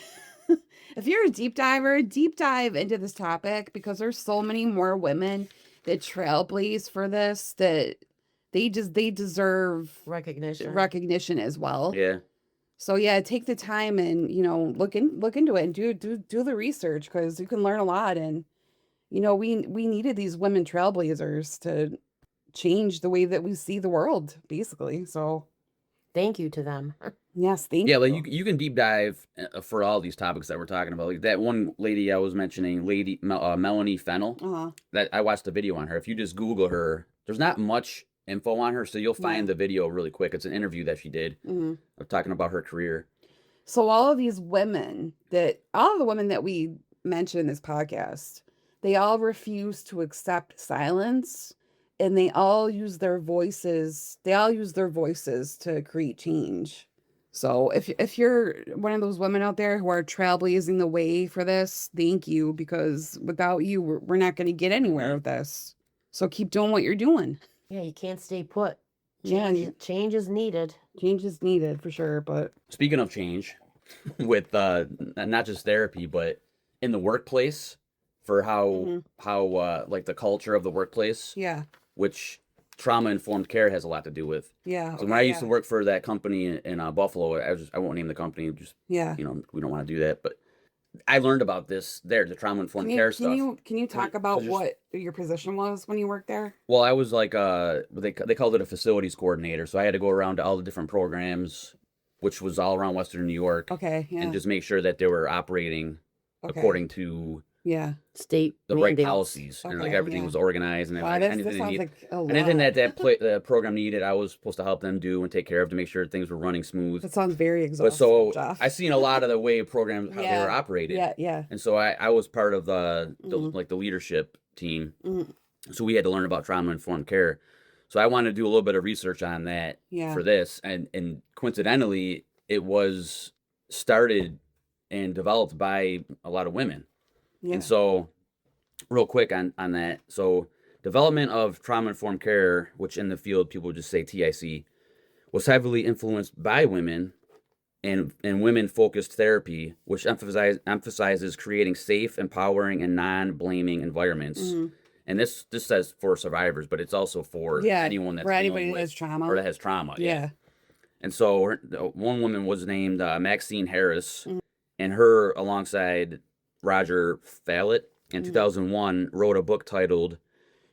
Speaker 2: deep dive into this topic because there's so many more women that trailblaze for this that they deserve recognition as well.
Speaker 3: Yeah.
Speaker 2: So yeah, take the time and look into it and do the research because you can learn a lot. And we needed these women trailblazers to change the way that we see the world, basically. So
Speaker 1: Thank you to them.
Speaker 2: yes, thank
Speaker 3: Yeah,
Speaker 2: you.
Speaker 3: like you can deep dive for all these topics that we're talking about. Like that one lady I was mentioning, Melanie Fennel.
Speaker 2: Uh-huh.
Speaker 3: That I watched a video on her. If you just Google her, there's not much info on her, so you'll find the video really quick. It's an interview that she did of talking about her career.
Speaker 2: So all of the women that we mentioned in this podcast, they all refuse to accept silence, and they all use their voices. They all use their voices to create change. So if you're one of those women out there who are trailblazing the way for this, thank you, because without you, we're not going to get anywhere with this. So keep doing what you're doing.
Speaker 1: Yeah, you can't stay put.
Speaker 2: Yeah,
Speaker 1: Change is needed.
Speaker 2: change is needed for sure. But
Speaker 3: Speaking of change, with not just therapy, but in the workplace, for how like the culture of the workplace,
Speaker 2: yeah,
Speaker 3: which trauma informed care has a lot to do with.
Speaker 2: yeah.
Speaker 3: So when I used to work for that company in Buffalo, I won't name the company, just
Speaker 2: yeah.
Speaker 3: we don't want to do that, but I learned about this there, the trauma informed care stuff.
Speaker 2: Can you talk about what your position was when you worked there?
Speaker 3: Well, I was like they called it a facilities coordinator, so I had to go around to all the different programs, which was all around Western New York,
Speaker 2: Okay, yeah.
Speaker 3: and just make sure that they were operating
Speaker 2: Okay.
Speaker 3: according to
Speaker 2: Yeah.
Speaker 1: State
Speaker 3: the right
Speaker 1: mandates.
Speaker 3: policies, and like
Speaker 2: Okay,
Speaker 3: everything
Speaker 2: yeah.
Speaker 3: was organized, and
Speaker 2: Wow,
Speaker 3: anything
Speaker 2: that
Speaker 3: they
Speaker 2: sounds
Speaker 3: need,
Speaker 2: like a lot.
Speaker 3: anything that the program needed, I was supposed to help them do and take care of to make sure things were running smooth.
Speaker 2: That sounds very
Speaker 3: But
Speaker 2: exhausting,
Speaker 3: so
Speaker 2: Jeff.
Speaker 3: I seen a lot of the way programs how they
Speaker 2: Yeah.
Speaker 3: were operated.
Speaker 2: Yeah, yeah.
Speaker 3: And so I was part of the leadership team.
Speaker 2: Mhm.
Speaker 3: So we had to learn about trauma informed care. So I wanted to do a little bit of research on that
Speaker 2: Yeah.
Speaker 3: for this, and coincidentally, it was started and developed by a lot of women.
Speaker 2: Yeah.
Speaker 3: And so, real quick on that, so development of trauma informed care, which in the field people would just say TIC, was heavily influenced by women and women focused therapy, which emphasizes creating safe, empowering, and non-blaming environments.
Speaker 2: Mhm.
Speaker 3: And this says for survivors, but it's also for anyone that's
Speaker 2: for anybody
Speaker 3: dealing
Speaker 2: that
Speaker 3: with
Speaker 2: has trauma.
Speaker 3: or that has trauma.
Speaker 2: Yeah.
Speaker 3: And so one woman was named Maxine Harris,
Speaker 2: Mhm.
Speaker 3: and her alongside Roger Fallett in 2001 wrote a book titled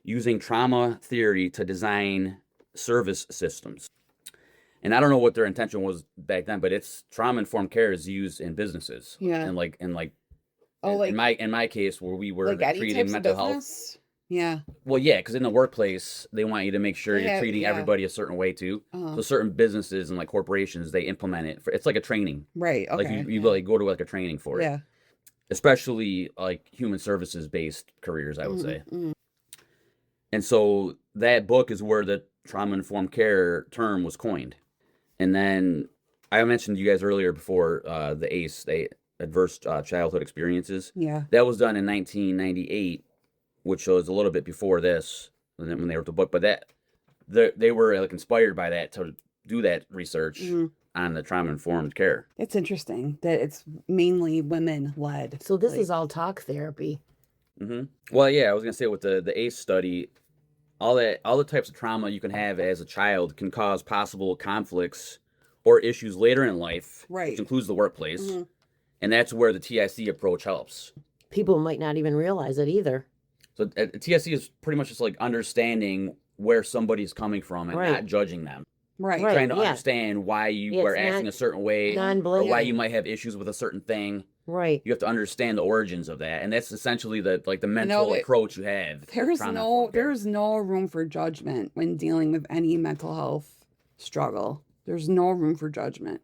Speaker 3: "Using Trauma Theory to Design Service Systems." And I don't know what their intention was back then, but it's trauma informed care is used in businesses.
Speaker 2: Yeah.
Speaker 3: And like
Speaker 2: Oh, like
Speaker 3: in my case where we were
Speaker 2: like any
Speaker 3: treating
Speaker 2: types of
Speaker 3: mental health.
Speaker 2: business? Yeah.
Speaker 3: Well, yeah, because in the workplace they want you to make sure
Speaker 2: Yeah,
Speaker 3: you're treating
Speaker 2: yeah.
Speaker 3: everybody a certain way too.
Speaker 2: Uh-huh.
Speaker 3: So certain businesses and like corporations, they implement it. It's like a training.
Speaker 2: Right. Okay.
Speaker 3: Like you like go to like a training for it.
Speaker 2: Yeah.
Speaker 3: Especially like human services based careers, I would say.
Speaker 2: Mhm.
Speaker 3: And so that book is where the trauma informed care term was coined. And then I mentioned to you guys earlier before the ACE, the Adverse Childhood Experiences.
Speaker 2: Yeah.
Speaker 3: That was done in 1998, which was a little bit before this when they wrote the book. But they were like inspired by that to do that research on the trauma-informed care.
Speaker 2: It's interesting that it's mainly women-led.
Speaker 1: So this is all talk therapy.
Speaker 3: Well, yeah, I was gonna say with the ACE study, all the types of trauma you can have as a child can cause possible conflicts or issues later in life,
Speaker 2: Right.
Speaker 3: which includes the workplace, and that's where the TIC approach helps.
Speaker 1: People might not even realize it either.
Speaker 3: So TIC is pretty much just like understanding where somebody's coming from and not judging them.
Speaker 2: Right.
Speaker 1: Right.
Speaker 3: Trying to
Speaker 1: yeah.
Speaker 3: understand why you are
Speaker 1: it's
Speaker 3: acting
Speaker 1: not
Speaker 3: a certain way, or
Speaker 1: non-blatant.
Speaker 3: why you might have issues with a certain thing.
Speaker 1: Right.
Speaker 3: You have to understand the origins of that, and that's essentially the mental approach you have.
Speaker 2: There's no room for judgment when dealing with any mental health struggle. There's no room for judgment.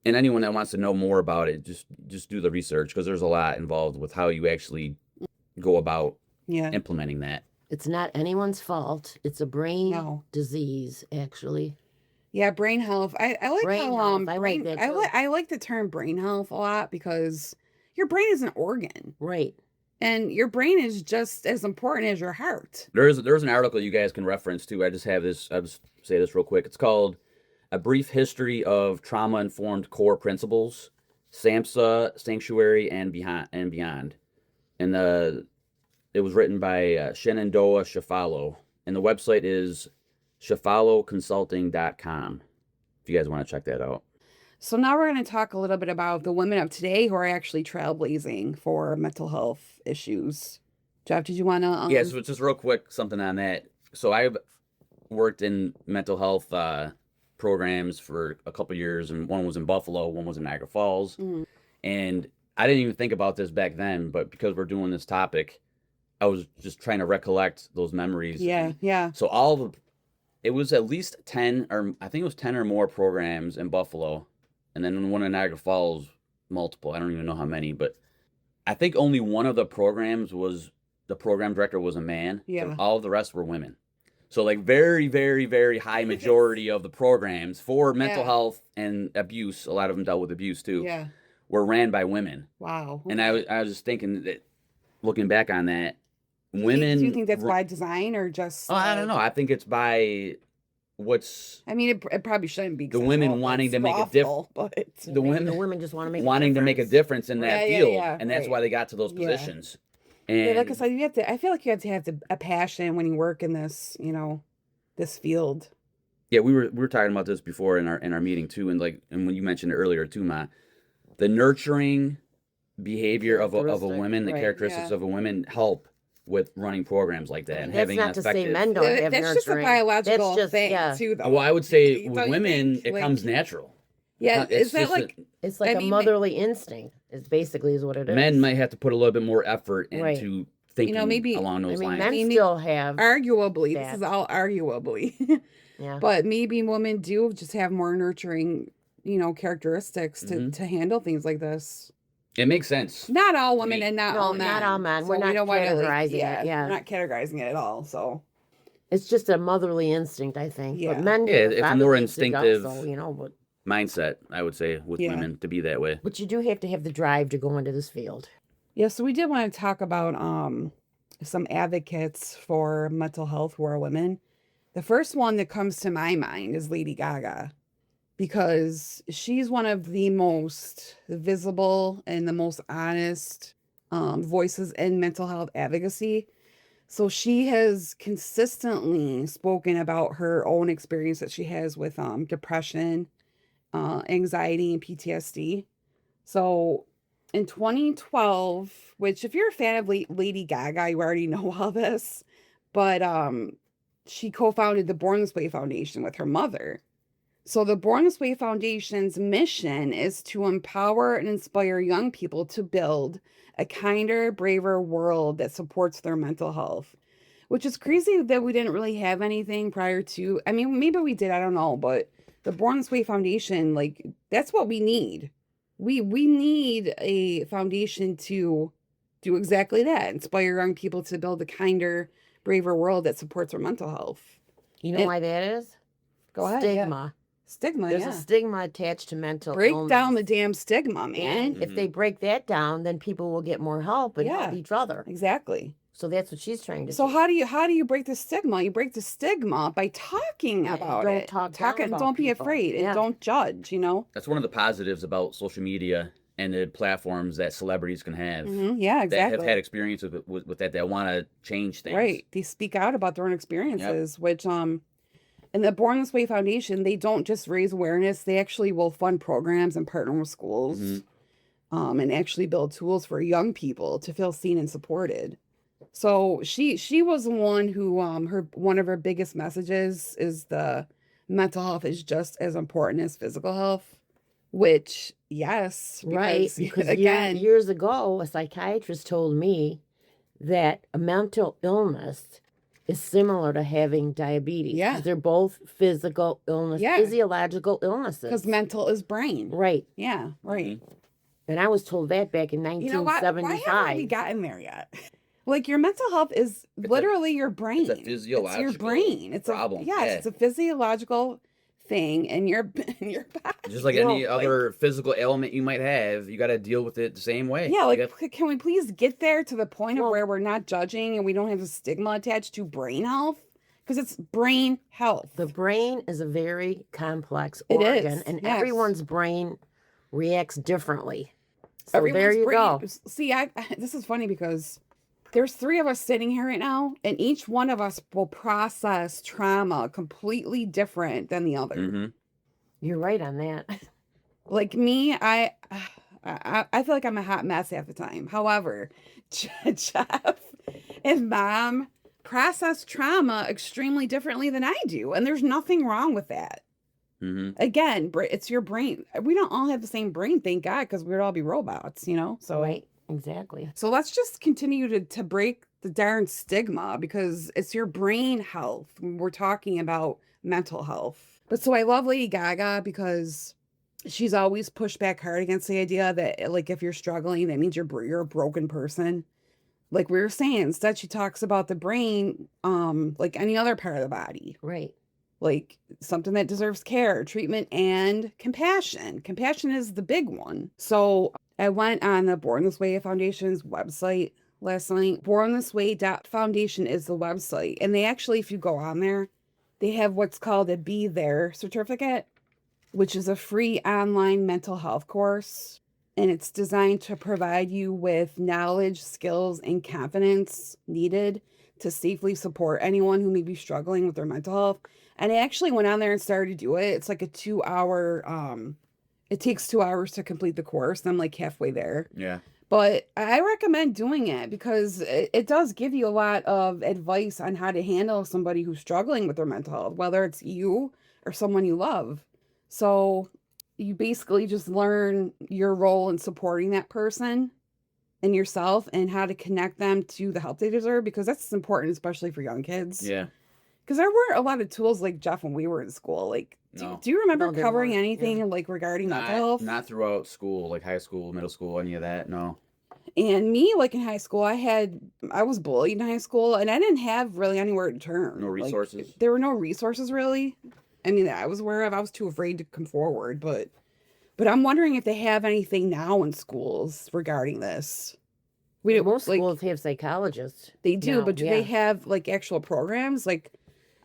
Speaker 3: And anyone that wants to know more about it, just do the research, because there's a lot involved with how you actually go about implementing that.
Speaker 1: It's not anyone's fault. It's a brain disease, actually.
Speaker 2: Yeah, brain health. I like
Speaker 1: Brain
Speaker 2: how
Speaker 1: health, I like that too.
Speaker 2: I like the term brain health a lot because your brain is an organ,
Speaker 1: Right.
Speaker 2: and your brain is just as important as your heart.
Speaker 3: There's an article you guys can reference too. I'll just say this real quick. It's called A Brief History of Trauma-Informed Core Principles, SAMHSA, Sanctuary, and Beyond. And it was written by Shenandoah Shafalo, and the website is shafaloconsulting.com, if you guys want to check that out.
Speaker 2: So now we're going to talk a little bit about the women of today who are actually trailblazing for mental health issues. Jeff, did you want to?
Speaker 3: Yeah, so just real quick, something on that. So I've worked in mental health programs for a couple years, and one was in Buffalo, one was in Niagara Falls. And I didn't even think about this back then, but because we're doing this topic, I was just trying to recollect those memories.
Speaker 2: Yeah.
Speaker 3: So it was at least 10, or I think it was 10 or more programs in Buffalo. And then one in Niagara Falls, multiple. I don't even know how many, but I think only one of the programs the program director was a man.
Speaker 2: Yeah.
Speaker 3: All of the rest were women. So like very, very, very high majority of the programs for mental health and abuse, a lot of them dealt with abuse too, were ran by women.
Speaker 2: Wow.
Speaker 3: And I was just thinking that, looking back on that, women...
Speaker 2: Do you think that's by design or just...
Speaker 3: I don't know. I think it's by what's...
Speaker 2: I mean, it probably shouldn't be.
Speaker 3: The women wanting to make a difference.
Speaker 1: The women just want to make
Speaker 3: wanting to make a difference in that field.
Speaker 2: Yeah,
Speaker 3: and that's why they got to those positions. And
Speaker 2: like I said, I feel like you have to have a passion when you work in this, this field.
Speaker 3: Yeah, we were talking about this before in our meeting too, and when you mentioned it earlier too, Ma, the nurturing behavior of a woman, the characteristics of a women help with running programs like that and
Speaker 1: that's
Speaker 3: having
Speaker 1: not
Speaker 3: an
Speaker 1: to
Speaker 3: effective...
Speaker 1: say men don't have
Speaker 2: That's
Speaker 1: nurturing.
Speaker 2: just a biological thing too, though.
Speaker 3: Well, I would say with
Speaker 2: Don't you
Speaker 3: women,
Speaker 2: think,
Speaker 3: it comes natural.
Speaker 2: Yeah,
Speaker 3: It's
Speaker 2: is that
Speaker 3: just
Speaker 2: like...
Speaker 1: It's like a motherly instinct. Is basically what it is.
Speaker 3: Men might have to put a little bit more effort into thinking
Speaker 2: maybe
Speaker 3: along those lines.
Speaker 1: Men still have
Speaker 2: arguably.
Speaker 1: that.
Speaker 2: This is all arguably.
Speaker 1: Yeah.
Speaker 2: But maybe women do just have more nurturing, characteristics to handle things like this.
Speaker 3: It makes sense.
Speaker 2: Not all women and not all men.
Speaker 1: Not all men.
Speaker 2: So
Speaker 1: We're not categorizing it. Yeah.
Speaker 2: We're not categorizing it at all. So
Speaker 1: it's just a motherly instinct, I think.
Speaker 2: Yeah.
Speaker 1: But men,
Speaker 3: it's a more instinctive
Speaker 1: also, but
Speaker 3: mindset, I would say, with women to be that way.
Speaker 1: But you do have to have the drive to go into this field.
Speaker 2: Yeah, so we did want to talk about some advocates for mental health who are women. The first one that comes to my mind is Lady Gaga, because she's one of the most visible and the most honest voices in mental health advocacy. So she has consistently spoken about her own experience that she has with depression, anxiety, and PTSD. So in 2012, which if you're a fan of Lady Gaga, you already know all this, but she co-founded the Born This Way Foundation with her mother. So the Born This Way Foundation's mission is to empower and inspire young people to build a kinder, braver world that supports their mental health, which is crazy that we didn't really have anything prior to. I mean, maybe we did, I don't know, but the Born This Way Foundation, that's what we need. We need a foundation to do exactly that, inspire young people to build a kinder, braver world that supports their mental health.
Speaker 1: You know why that is?
Speaker 2: Go ahead.
Speaker 1: Stigma.
Speaker 2: Stigma,
Speaker 1: There's a stigma attached to mental
Speaker 2: Break
Speaker 1: illness.
Speaker 2: down the damn stigma, man.
Speaker 1: And if they break that down, then people will get more help and help each other.
Speaker 2: Exactly.
Speaker 1: So that's what she's trying to
Speaker 2: So
Speaker 1: do.
Speaker 2: how do you break the stigma? You break the stigma by talking about
Speaker 1: don't
Speaker 2: it.
Speaker 1: talk down
Speaker 2: and
Speaker 1: about
Speaker 2: don't be
Speaker 1: people.
Speaker 2: afraid
Speaker 1: Yeah.
Speaker 2: and don't judge, you know?
Speaker 3: That's one of the positives about social media and the platforms that celebrities can have
Speaker 2: Yeah,
Speaker 3: that
Speaker 2: exactly.
Speaker 3: have had experiences with that want to change things.
Speaker 2: Right. They speak out about their own experiences, which and the Born This Way Foundation, they don't just raise awareness, they actually will fund programs and partner with schools and actually build tools for young people to feel seen and supported. So she was the one who one of her biggest messages is the mental health is just as important as physical health, which yes,
Speaker 1: Right, because
Speaker 2: again,
Speaker 1: years ago, a psychiatrist told me that a mental illness is similar to having diabetes.
Speaker 2: Yeah.
Speaker 1: 'Cause they're both physical illness,
Speaker 2: Yeah.
Speaker 1: physiological illnesses.
Speaker 2: because mental is brain.
Speaker 1: Right.
Speaker 2: Yeah, right.
Speaker 1: And I was told that back in
Speaker 2: You know what? Why haven't we
Speaker 1: 1975.
Speaker 2: gotten there yet? Like your mental health is literally your brain.
Speaker 3: It's a
Speaker 2: It's your
Speaker 3: physiological
Speaker 2: brain. It's
Speaker 3: problem.
Speaker 2: It's a physiological thing in your body.
Speaker 3: Just like any other physical ailment you might have, you got to deal with it the same way.
Speaker 2: Yeah,
Speaker 3: You
Speaker 2: like
Speaker 3: got-
Speaker 2: can we please get there to the point of
Speaker 1: Well-
Speaker 2: where we're not judging and we don't have the stigma attached to brain health? Because it's brain health.
Speaker 1: The brain is a very complex
Speaker 2: It is,
Speaker 1: organ, and
Speaker 2: yes.
Speaker 1: everyone's brain reacts differently. So there
Speaker 2: Everyone's
Speaker 1: you
Speaker 2: brain.
Speaker 1: go.
Speaker 2: See, this is funny because there's 3 of us sitting here right now, and each one of us will process trauma completely different than the other.
Speaker 3: Mhm.
Speaker 1: You're right on that.
Speaker 2: Like me, I feel like I'm a hot mess half the time. However, Jeff and Mom process trauma extremely differently than I do, and there's nothing wrong with that.
Speaker 3: Mhm.
Speaker 2: Again, it's your brain. We don't all have the same brain, thank God, because we'd all be robots, you know? So
Speaker 1: Right, exactly.
Speaker 2: So let's just continue to break the darn stigma because it's your brain health. When we're talking about mental health. But so I love Lady Gaga because she's always pushed back hard against the idea that like if you're struggling, that means you're a broken person. Like we were saying, instead she talks about the brain like any other part of the body.
Speaker 1: Right.
Speaker 2: Like something that deserves care, treatment, and compassion. Compassion is the big one. So I went on the Born This Way Foundation's website last night. BornThisWay.Foundation is the website. And they actually, if you go on there, they have what's called a Be There certificate, which is a free online mental health course. And it's designed to provide you with knowledge, skills, and confidence needed to safely support anyone who may be struggling with their mental health. And I actually went on there and started to do it. It's like a 2-hour, it takes 2 hours to complete the course. And I'm like halfway there.
Speaker 3: Yeah.
Speaker 2: But I recommend doing it because it does give you a lot of advice on how to handle somebody who's struggling with their mental health, whether it's you or someone you love. So you basically just learn your role in supporting that person and yourself and how to connect them to the help they deserve, because that's important, especially for young kids.
Speaker 3: Yeah.
Speaker 2: Because there weren't a lot of tools like Jeff when we were in school. Like,
Speaker 3: No.
Speaker 2: do you remember
Speaker 1: No, there
Speaker 2: covering
Speaker 1: weren't,
Speaker 2: anything like regarding mental
Speaker 3: Not,
Speaker 2: health?
Speaker 3: not throughout school, like high school, middle school, any of that. No.
Speaker 2: And me, like in high school, I was bullied in high school, and I didn't have really anywhere to turn.
Speaker 3: No
Speaker 2: Like,
Speaker 3: resources?
Speaker 2: there were no resources really. I mean, that I was aware of. I was too afraid to come forward, but I'm wondering if they have anything now in schools regarding this. We don't
Speaker 1: Most
Speaker 2: like
Speaker 1: schools have psychologists.
Speaker 2: they do,
Speaker 1: now,
Speaker 2: but do they
Speaker 1: yeah.
Speaker 2: have like actual programs? Like,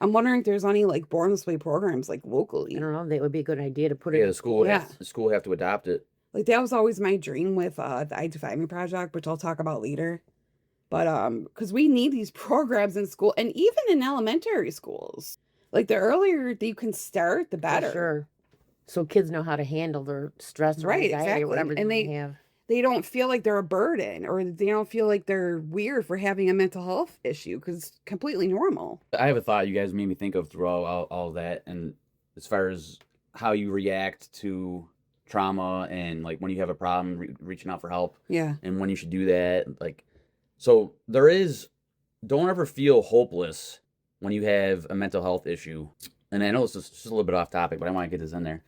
Speaker 2: I'm wondering if there's any like Born This Way programs like locally.
Speaker 1: I don't know. That would be a good idea to put
Speaker 3: Yeah,
Speaker 1: it.
Speaker 3: the school,
Speaker 2: Yeah.
Speaker 3: the school have to adopt it.
Speaker 2: Like that was always my dream with the I Defy Me project, which I'll talk about later. But because we need these programs in school and even in elementary schools. Like the earlier that you can start, the
Speaker 1: For
Speaker 2: better.
Speaker 1: sure. So kids know how to handle their stress or
Speaker 2: Right,
Speaker 1: anxiety
Speaker 2: exactly.
Speaker 1: or whatever
Speaker 2: And
Speaker 1: they
Speaker 2: they-
Speaker 1: have.
Speaker 2: They don't feel like they're a burden, or they don't feel like they're weird for having a mental health issue because it's completely normal.
Speaker 3: I have a thought you guys made me think of through all that, and as far as how you react to trauma and like when you have a problem reaching out for help
Speaker 2: Yeah.
Speaker 3: and when you should do that, like, so don't ever feel hopeless when you have a mental health issue. And I know it's just a little bit off topic, but I want to get this in there.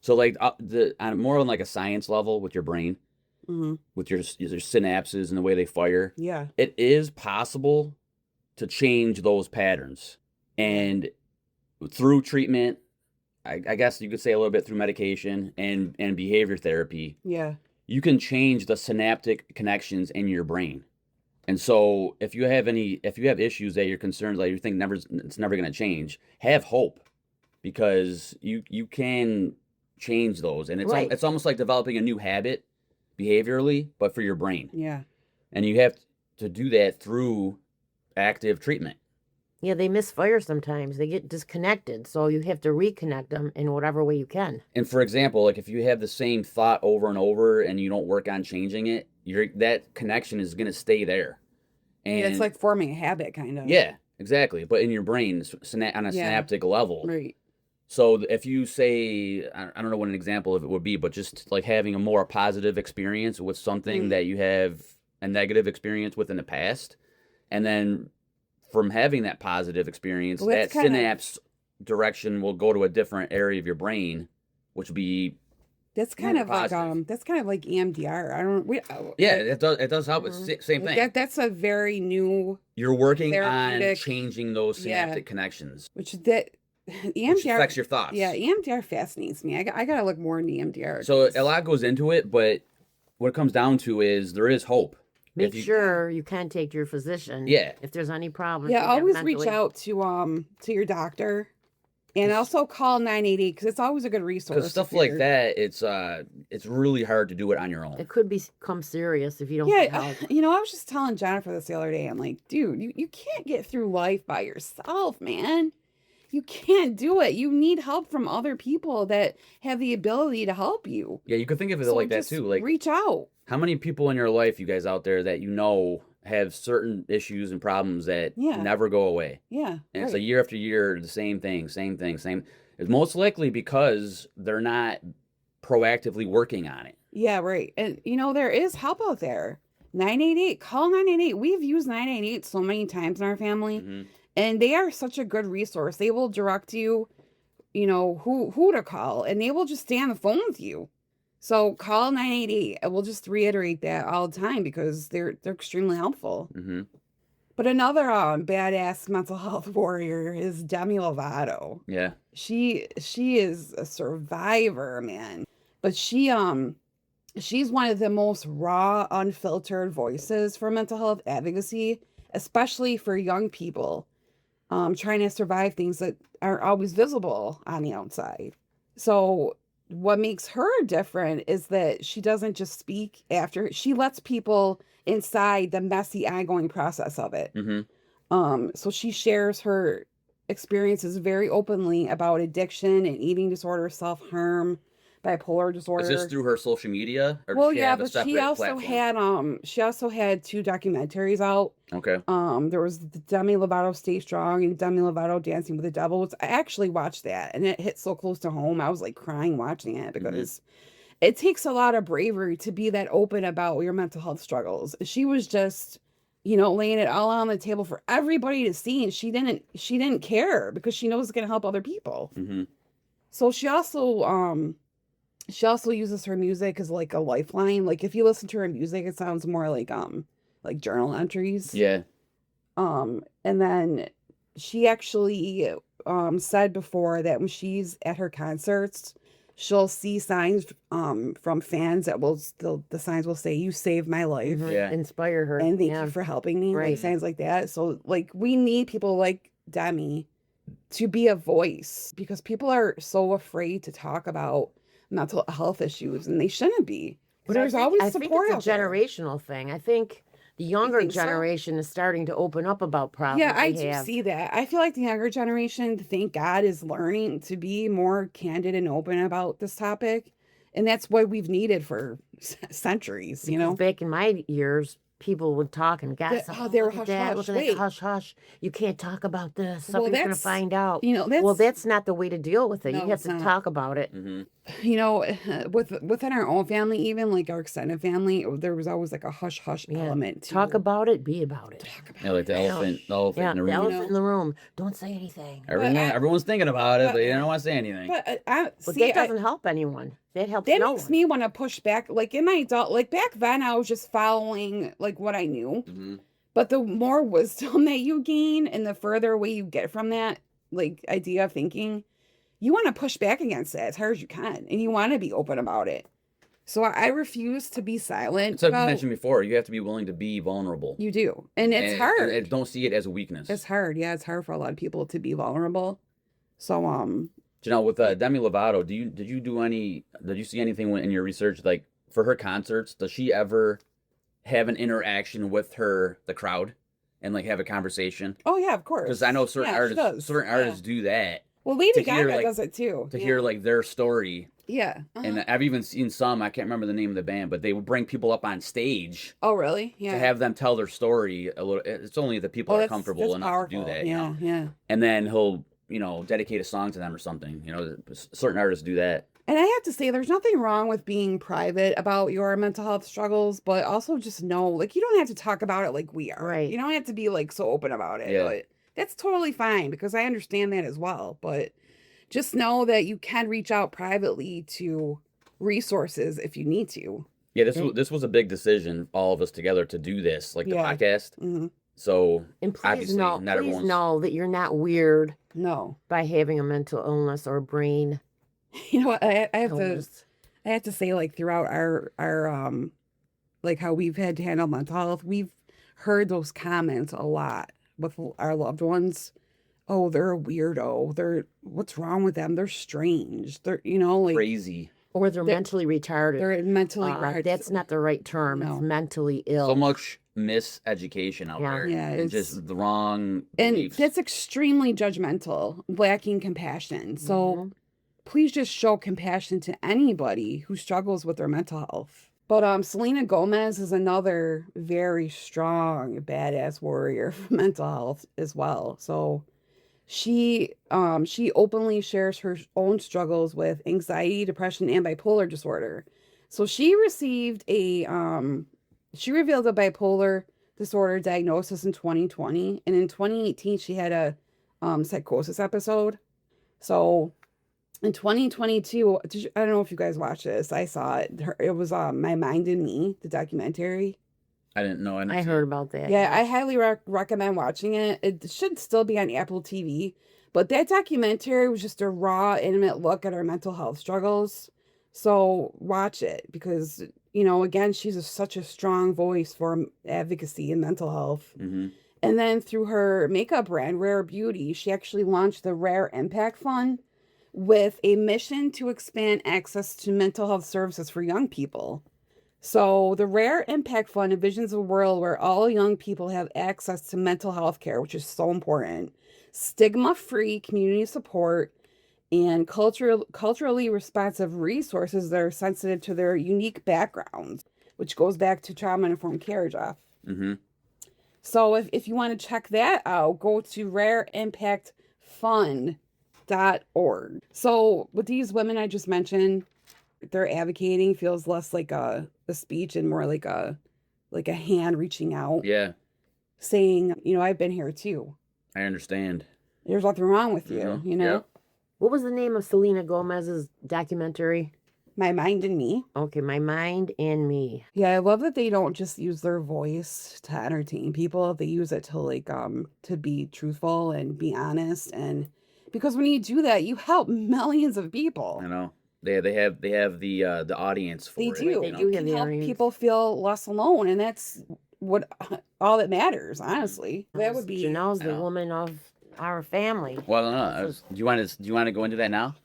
Speaker 3: So like on more on like a science level with your brain,
Speaker 2: Mm-hmm.
Speaker 3: with your synapses and the way they fire,
Speaker 2: Yeah.
Speaker 3: it is possible to change those patterns. And through treatment, I guess you could say a little bit through medication and behavior therapy,
Speaker 2: Yeah.
Speaker 3: you can change the synaptic connections in your brain And so if you have issues that you're concerned, like you think it's never going to change, have hope, because you can change those. And
Speaker 1: Right.
Speaker 3: it's almost like developing a new habit behaviorally, but for your brain.
Speaker 2: Yeah.
Speaker 3: And you have to do that through active treatment.
Speaker 1: Yeah, they misfire sometimes. They get disconnected. So you have to reconnect them in whatever way you can.
Speaker 3: And for example, like if you have the same thought over and over and you don't work on changing it, that connection is going to stay there. And
Speaker 2: Yeah, it's like forming a habit, kind of.
Speaker 3: yeah, exactly. But in your brain, on a synaptic level.
Speaker 2: Right.
Speaker 3: So if you say, I don't know what an example of it would be, but just like having a more positive experience with something that you have a negative experience with in the past, and then from having that positive experience,
Speaker 2: Well,
Speaker 3: that
Speaker 2: that's kinda-
Speaker 3: synapse direction will go to a different area of your brain, which would be
Speaker 2: That's kind of like
Speaker 3: positive.
Speaker 2: that's kind of like EMDR. I don't.
Speaker 3: yeah, it does help. It's same thing.
Speaker 2: That's a very new,
Speaker 3: You're working on
Speaker 2: therapeutic-
Speaker 3: changing those
Speaker 2: Yeah.
Speaker 3: synaptic connections,
Speaker 2: which
Speaker 3: which
Speaker 2: EMDR
Speaker 3: affects your thoughts.
Speaker 2: Yeah, EMDR fascinates me. I gotta look more into EMDR.
Speaker 3: So a lot goes into it, but what it comes down to is there is hope.
Speaker 1: Make
Speaker 3: If you-
Speaker 1: sure you contact your physician.
Speaker 3: Yeah.
Speaker 1: If there's any problems.
Speaker 2: Yeah,
Speaker 1: you have
Speaker 2: always reach
Speaker 1: mentally.
Speaker 2: out to your doctor, and also call 988 because it's always a good resource.
Speaker 3: Because stuff
Speaker 2: if
Speaker 3: like
Speaker 2: you're-
Speaker 3: that, it's really hard to do it on your own.
Speaker 1: It could become serious if you don't get
Speaker 2: Yeah,
Speaker 1: help.
Speaker 2: you know, I was just telling Jennifer this the other day. I'm like, dude, you can't get through life by yourself, man. You can't do it. You need help from other people that have the ability to help you.
Speaker 3: Yeah, you could think of it
Speaker 2: So
Speaker 3: like that
Speaker 2: just
Speaker 3: too. Like,
Speaker 2: reach out.
Speaker 3: how many people in your life, you guys out there, that you know have certain issues and problems that
Speaker 2: Yeah.
Speaker 3: never go away?
Speaker 2: Yeah.
Speaker 3: And it's
Speaker 2: right.
Speaker 3: like year after year, the same thing. It's most likely because they're not proactively working on it.
Speaker 2: Yeah, right. And you know, there is help out there. 988, call 988. We've used 988 so many times in our family,
Speaker 3: Mhm.
Speaker 2: and they are such a good resource. They will direct you, you know, who to call, and they will just stay on the phone with you. So call 988. I will just reiterate that all the time because they're extremely helpful.
Speaker 3: Mm-hmm.
Speaker 2: But another badass mental health warrior is Demi Lovato.
Speaker 3: Yeah.
Speaker 2: She is a survivor, man. But she's one of the most raw, unfiltered voices for mental health advocacy, especially for young people trying to survive things that aren't always visible on the outside. So what makes her different is that she doesn't just speak after, she lets people inside the messy ongoing process of it.
Speaker 3: Mm-hmm.
Speaker 2: So she shares her experiences very openly about addiction and eating disorder, self-harm, bipolar disorder.
Speaker 3: Is this through her social media? Or
Speaker 2: Well,
Speaker 3: does she
Speaker 2: yeah,
Speaker 3: have a
Speaker 2: but
Speaker 3: separate
Speaker 2: she also had 2 documentaries out.
Speaker 3: Okay.
Speaker 2: There was the Demi Lovato Stay Strong and Demi Lovato Dancing with the Devil. I actually watched that, and it hit so close to home. I was like crying watching it because it takes a lot of bravery to be that open about your mental health struggles. She was just, you know, laying it all on the table for everybody to see, and she didn't care because she knows it's gonna help other people.
Speaker 3: Mm-hmm.
Speaker 2: So she also uses her music as like a lifeline. Like if you listen to her music, it sounds more like journal entries.
Speaker 3: Yeah.
Speaker 2: And then she actually said before that when she's at her concerts, she'll see signs from fans that the signs will say, "You saved my life,"
Speaker 3: Yeah.
Speaker 1: Inspire her.
Speaker 2: and "Thank
Speaker 1: yeah.
Speaker 2: you for helping me."
Speaker 1: Right.
Speaker 2: Like signs like that. So like we need people like Demi to be a voice because people are so afraid to talk about mental health issues, and they shouldn't be. But there's always
Speaker 1: I
Speaker 2: support
Speaker 1: think
Speaker 2: out
Speaker 1: it's a
Speaker 2: there.
Speaker 1: generational thing. I think the younger
Speaker 2: think so?
Speaker 1: generation is starting to open up about problems.
Speaker 2: Yeah, I
Speaker 1: they
Speaker 2: do
Speaker 1: have.
Speaker 2: see that. I feel like the younger generation, thank God, is learning to be more candid and open about this topic. And that's what we've needed for centuries, you know?
Speaker 1: Because back in my years, people would talk and gossip.
Speaker 2: they were
Speaker 1: "Look at
Speaker 2: hush,
Speaker 1: that,
Speaker 2: hush,
Speaker 1: look at
Speaker 2: wait."
Speaker 1: that, hush, hush. You can't talk about this.
Speaker 2: Well,
Speaker 1: Somebody's going to
Speaker 2: that's-
Speaker 1: find out.
Speaker 2: You know,
Speaker 1: Well, that's not the way to deal with it.
Speaker 2: No,
Speaker 1: you have
Speaker 2: it's
Speaker 1: to
Speaker 2: not.
Speaker 1: talk about it.
Speaker 3: Mm-hmm.
Speaker 2: you know, within our own family, even like our extended family, there was always like a hush hush
Speaker 1: Yeah.
Speaker 2: element to
Speaker 1: Talk about it, be about it.
Speaker 2: talk about
Speaker 3: Yeah, like the
Speaker 2: it.
Speaker 3: elephant
Speaker 1: Yeah,
Speaker 3: in the
Speaker 1: the
Speaker 3: room.
Speaker 1: elephant in the room. Don't say anything.
Speaker 3: Everyone's thinking about it,
Speaker 2: but-
Speaker 3: but you don't want to say anything.
Speaker 2: But
Speaker 1: But
Speaker 2: see,
Speaker 1: that doesn't help anyone. That helps
Speaker 2: that
Speaker 1: no
Speaker 2: makes
Speaker 1: one.
Speaker 2: me want to push back. Like in my adult, like back then, I was just following like what I knew.
Speaker 3: Mm-hmm.
Speaker 2: But the more wisdom that you gain, and the further away you get from that like idea of thinking, you want to push back against that as hard as you can, and you want to be open about it. So I refuse to be silent
Speaker 3: So I
Speaker 2: about.
Speaker 3: mentioned before, you have to be willing to be vulnerable.
Speaker 2: You do, and it's hard.
Speaker 3: And don't see it as a weakness.
Speaker 2: It's hard. Yeah, it's hard for a lot of people to be vulnerable. So
Speaker 3: With Demi Lovato, did you see anything in your research, like for her concerts? Does she ever have an interaction with the crowd, and like have a conversation?
Speaker 2: oh yeah, of course.
Speaker 3: Because I know certain
Speaker 2: Yeah, she does.
Speaker 3: artists do that
Speaker 2: Well, Lady
Speaker 3: to hear,
Speaker 2: Gaga
Speaker 3: like,
Speaker 2: does it too.
Speaker 3: to
Speaker 2: Yeah.
Speaker 3: hear like their story.
Speaker 2: Yeah.
Speaker 3: And I've even seen some, I can't remember the name of the band, but they would bring people up on stage
Speaker 2: Oh, really? Yeah.
Speaker 3: to have them tell their story a little. It's only the people are comfortable
Speaker 2: that's
Speaker 3: enough
Speaker 2: powerful.
Speaker 3: to do that.
Speaker 2: Yeah, yeah.
Speaker 3: And then he'll, dedicate a song to them or something. Certain artists do that.
Speaker 2: And I have to say, there's nothing wrong with being private about your mental health struggles, but also just know, like, you don't have to talk about it like we are.
Speaker 1: Right.
Speaker 2: You don't have to be, like, so open about it.
Speaker 3: Yeah.
Speaker 2: But that's totally fine because I understand that as well. But just know that you can reach out privately to resources if you need to.
Speaker 3: Yeah, this was a big decision, all of us together, to do this, like the
Speaker 2: Yeah.
Speaker 3: podcast.
Speaker 2: Mm-hmm.
Speaker 3: So
Speaker 1: And please
Speaker 3: obviously,
Speaker 1: know,
Speaker 3: not
Speaker 1: please
Speaker 3: everyone's.
Speaker 1: know that you're not weird
Speaker 2: No.
Speaker 1: by having a mental illness or brain
Speaker 2: You know what? I have to
Speaker 1: illness.
Speaker 2: I have to say, like, throughout our like how we've had to handle mental health, we've heard those comments a lot with our loved ones. Oh, they're a weirdo. What's wrong with them? They're strange. They're, like
Speaker 3: Crazy.
Speaker 1: Or they're
Speaker 2: They're-
Speaker 1: mentally retarded.
Speaker 2: they're mentally
Speaker 1: That's not the right term.
Speaker 2: No.
Speaker 1: It's mentally ill.
Speaker 3: So much miseducation out
Speaker 1: Yeah.
Speaker 3: there.
Speaker 2: Yeah,
Speaker 3: And
Speaker 2: it's-
Speaker 3: just the wrong
Speaker 2: and
Speaker 3: beliefs.
Speaker 2: that's extremely judgmental, lacking compassion. So
Speaker 1: Mhm.
Speaker 2: please just show compassion to anybody who struggles with their mental health. But Selena Gomez is another very strong, badass warrior for mental health as well. So she openly shares her own struggles with anxiety, depression, and bipolar disorder. So she received she revealed a bipolar disorder diagnosis in 2020, and in 2018 she had a psychosis episode. So in 2022, I don't know if you guys watched this. I saw it. It was My Mind and Me, the documentary.
Speaker 3: I didn't know.
Speaker 1: I heard about that.
Speaker 2: Yeah, I highly recommend watching it. It should still be on Apple TV. But that documentary was just a raw, intimate look at her mental health struggles. So watch it because, again, she's such a strong voice for advocacy and mental health.
Speaker 3: Mm-hmm.
Speaker 2: And then through her makeup brand, Rare Beauty, she actually launched the Rare Impact Fund with a mission to expand access to mental health services for young people. So the Rare Impact Fund envisions a world where all young people have access to mental health care, which is so important, stigma-free community support, and culturally responsive resources that are sensitive to their unique backgrounds, which goes back to trauma-informed care, Jeff.
Speaker 3: Mm-hmm.
Speaker 2: So if you want to check that out, go to rareimpactfund.org. So with these women I just mentioned, they're advocating feels less like a speech and more like a hand reaching out,
Speaker 3: Yeah,
Speaker 2: saying, I've been here too.
Speaker 3: I understand.
Speaker 2: There's nothing wrong with you,
Speaker 3: Mhm.
Speaker 2: know?
Speaker 3: Yep.
Speaker 1: What was the name of Selena Gomez's documentary?
Speaker 2: My Mind and Me.
Speaker 1: Okay, My Mind and Me.
Speaker 2: Yeah, I love that they don't just use their voice to entertain people. They use it to to be truthful and be honest, and because when you do that, you help millions of people.
Speaker 3: I know. They have the audience for
Speaker 2: They
Speaker 3: it.
Speaker 2: do.
Speaker 1: They
Speaker 2: You
Speaker 1: do have
Speaker 2: can
Speaker 1: the
Speaker 2: help
Speaker 1: audience.
Speaker 2: people feel less alone, and that's what all that matters, honestly. That would be
Speaker 1: Janelle's
Speaker 3: I
Speaker 1: the
Speaker 3: know.
Speaker 1: woman of our family.
Speaker 3: Well, no. Do you want to go into that now?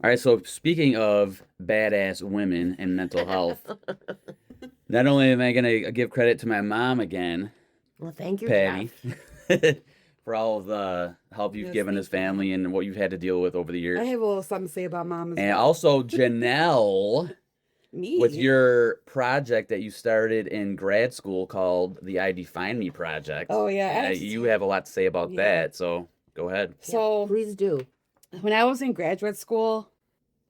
Speaker 3: All right. So speaking of badass women and mental health, not only am I gonna give credit to my mom again,
Speaker 1: Well, thank you,
Speaker 3: Patty,
Speaker 1: Jeff.
Speaker 3: for all of the help you've
Speaker 2: Yes,
Speaker 3: given
Speaker 2: thank
Speaker 3: this family and what you've had to deal with over the
Speaker 2: I
Speaker 3: years.
Speaker 2: have a little something to say about mom as
Speaker 3: And
Speaker 2: well.
Speaker 3: also Janelle,
Speaker 2: Me.
Speaker 3: with your project that you started in grad school called the I Define Me Project.
Speaker 2: Oh, yeah.
Speaker 3: You have a lot to say about
Speaker 2: Yeah.
Speaker 3: that, so go ahead.
Speaker 2: So
Speaker 1: Please do.
Speaker 2: when I was in graduate school,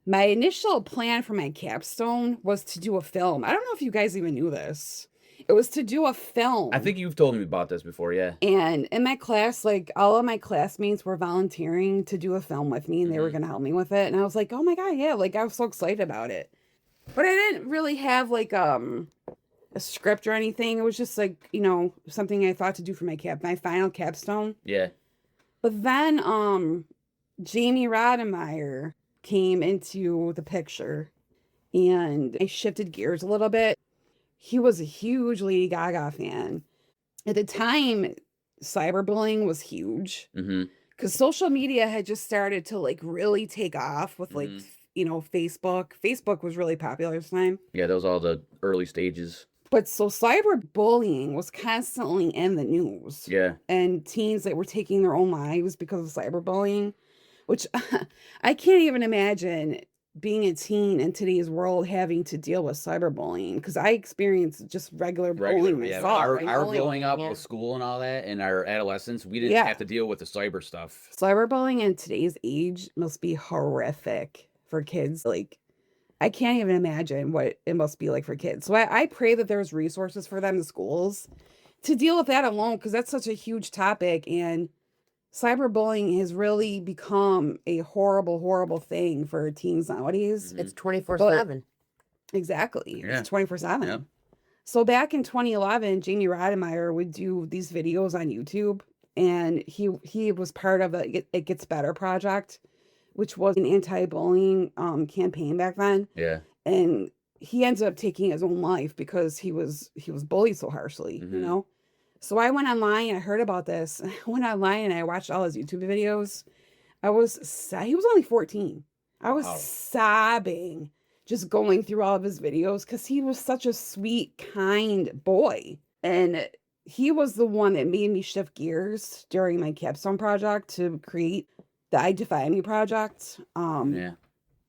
Speaker 2: my initial plan for my capstone was to do a film. I don't know if you guys even knew this. It was to do a film.
Speaker 3: I think you've told me about this before, yeah.
Speaker 2: And in my class, like all of my classmates were volunteering to do a film with me and they were
Speaker 3: Mhm.
Speaker 2: going to help me with it. And I was like, oh my God, yeah. Like I was so excited about it. But I didn't really have like a script or anything. It was just like, something I thought to do for my final capstone.
Speaker 3: Yeah.
Speaker 2: But then Jamie Roddenmeyer came into the picture. and I shifted gears a little bit. He was a huge Lady Gaga fan. At the time, cyberbullying was huge
Speaker 3: Mm-hmm.
Speaker 2: because social media had just started to like really take off with like,
Speaker 3: Mhm.
Speaker 2: you know, Facebook. Facebook was really popular at the time.
Speaker 3: Yeah, those all the early stages.
Speaker 2: But so cyberbullying was constantly in the news.
Speaker 3: Yeah.
Speaker 2: And teens that were taking their own lives because of cyberbullying, which I can't even imagine being a teen in today's world having to deal with cyberbullying because I experienced just regular bullying
Speaker 3: Yeah,
Speaker 2: myself.
Speaker 3: our
Speaker 1: bullying,
Speaker 3: growing up
Speaker 1: yeah.
Speaker 3: with school and all that, and our adolescence, we didn't
Speaker 2: Yeah.
Speaker 3: have to deal with the cyber stuff.
Speaker 2: Cyberbullying in today's age must be horrific for kids. Like, I can't even imagine what it must be like for kids. So I pray that there's resources for them in schools to deal with that alone because that's such a huge topic. And cyberbullying has really become a horrible, horrible thing for teens nowadays.
Speaker 3: Mhm.
Speaker 1: It's 24/7.
Speaker 2: Exactly.
Speaker 3: Yeah.
Speaker 2: It's 24/7.
Speaker 3: Yep.
Speaker 2: So back in 2011, Jamie Rademeyer would do these videos on YouTube, and he was part of It Gets Better project, which was an anti-bullying campaign back then.
Speaker 3: Yeah.
Speaker 2: And he ended up taking his own life because he was bullied so harshly, you
Speaker 3: Mhm.
Speaker 2: know. So I went online, I heard about this. I went online and I watched all his YouTube videos. He was only 14. I was
Speaker 3: Wow.
Speaker 2: sobbing just going through all of his videos because he was such a sweet, kind boy. And he was the one that made me shift gears during my capstone project to create the I Defy Me project.
Speaker 3: Yeah.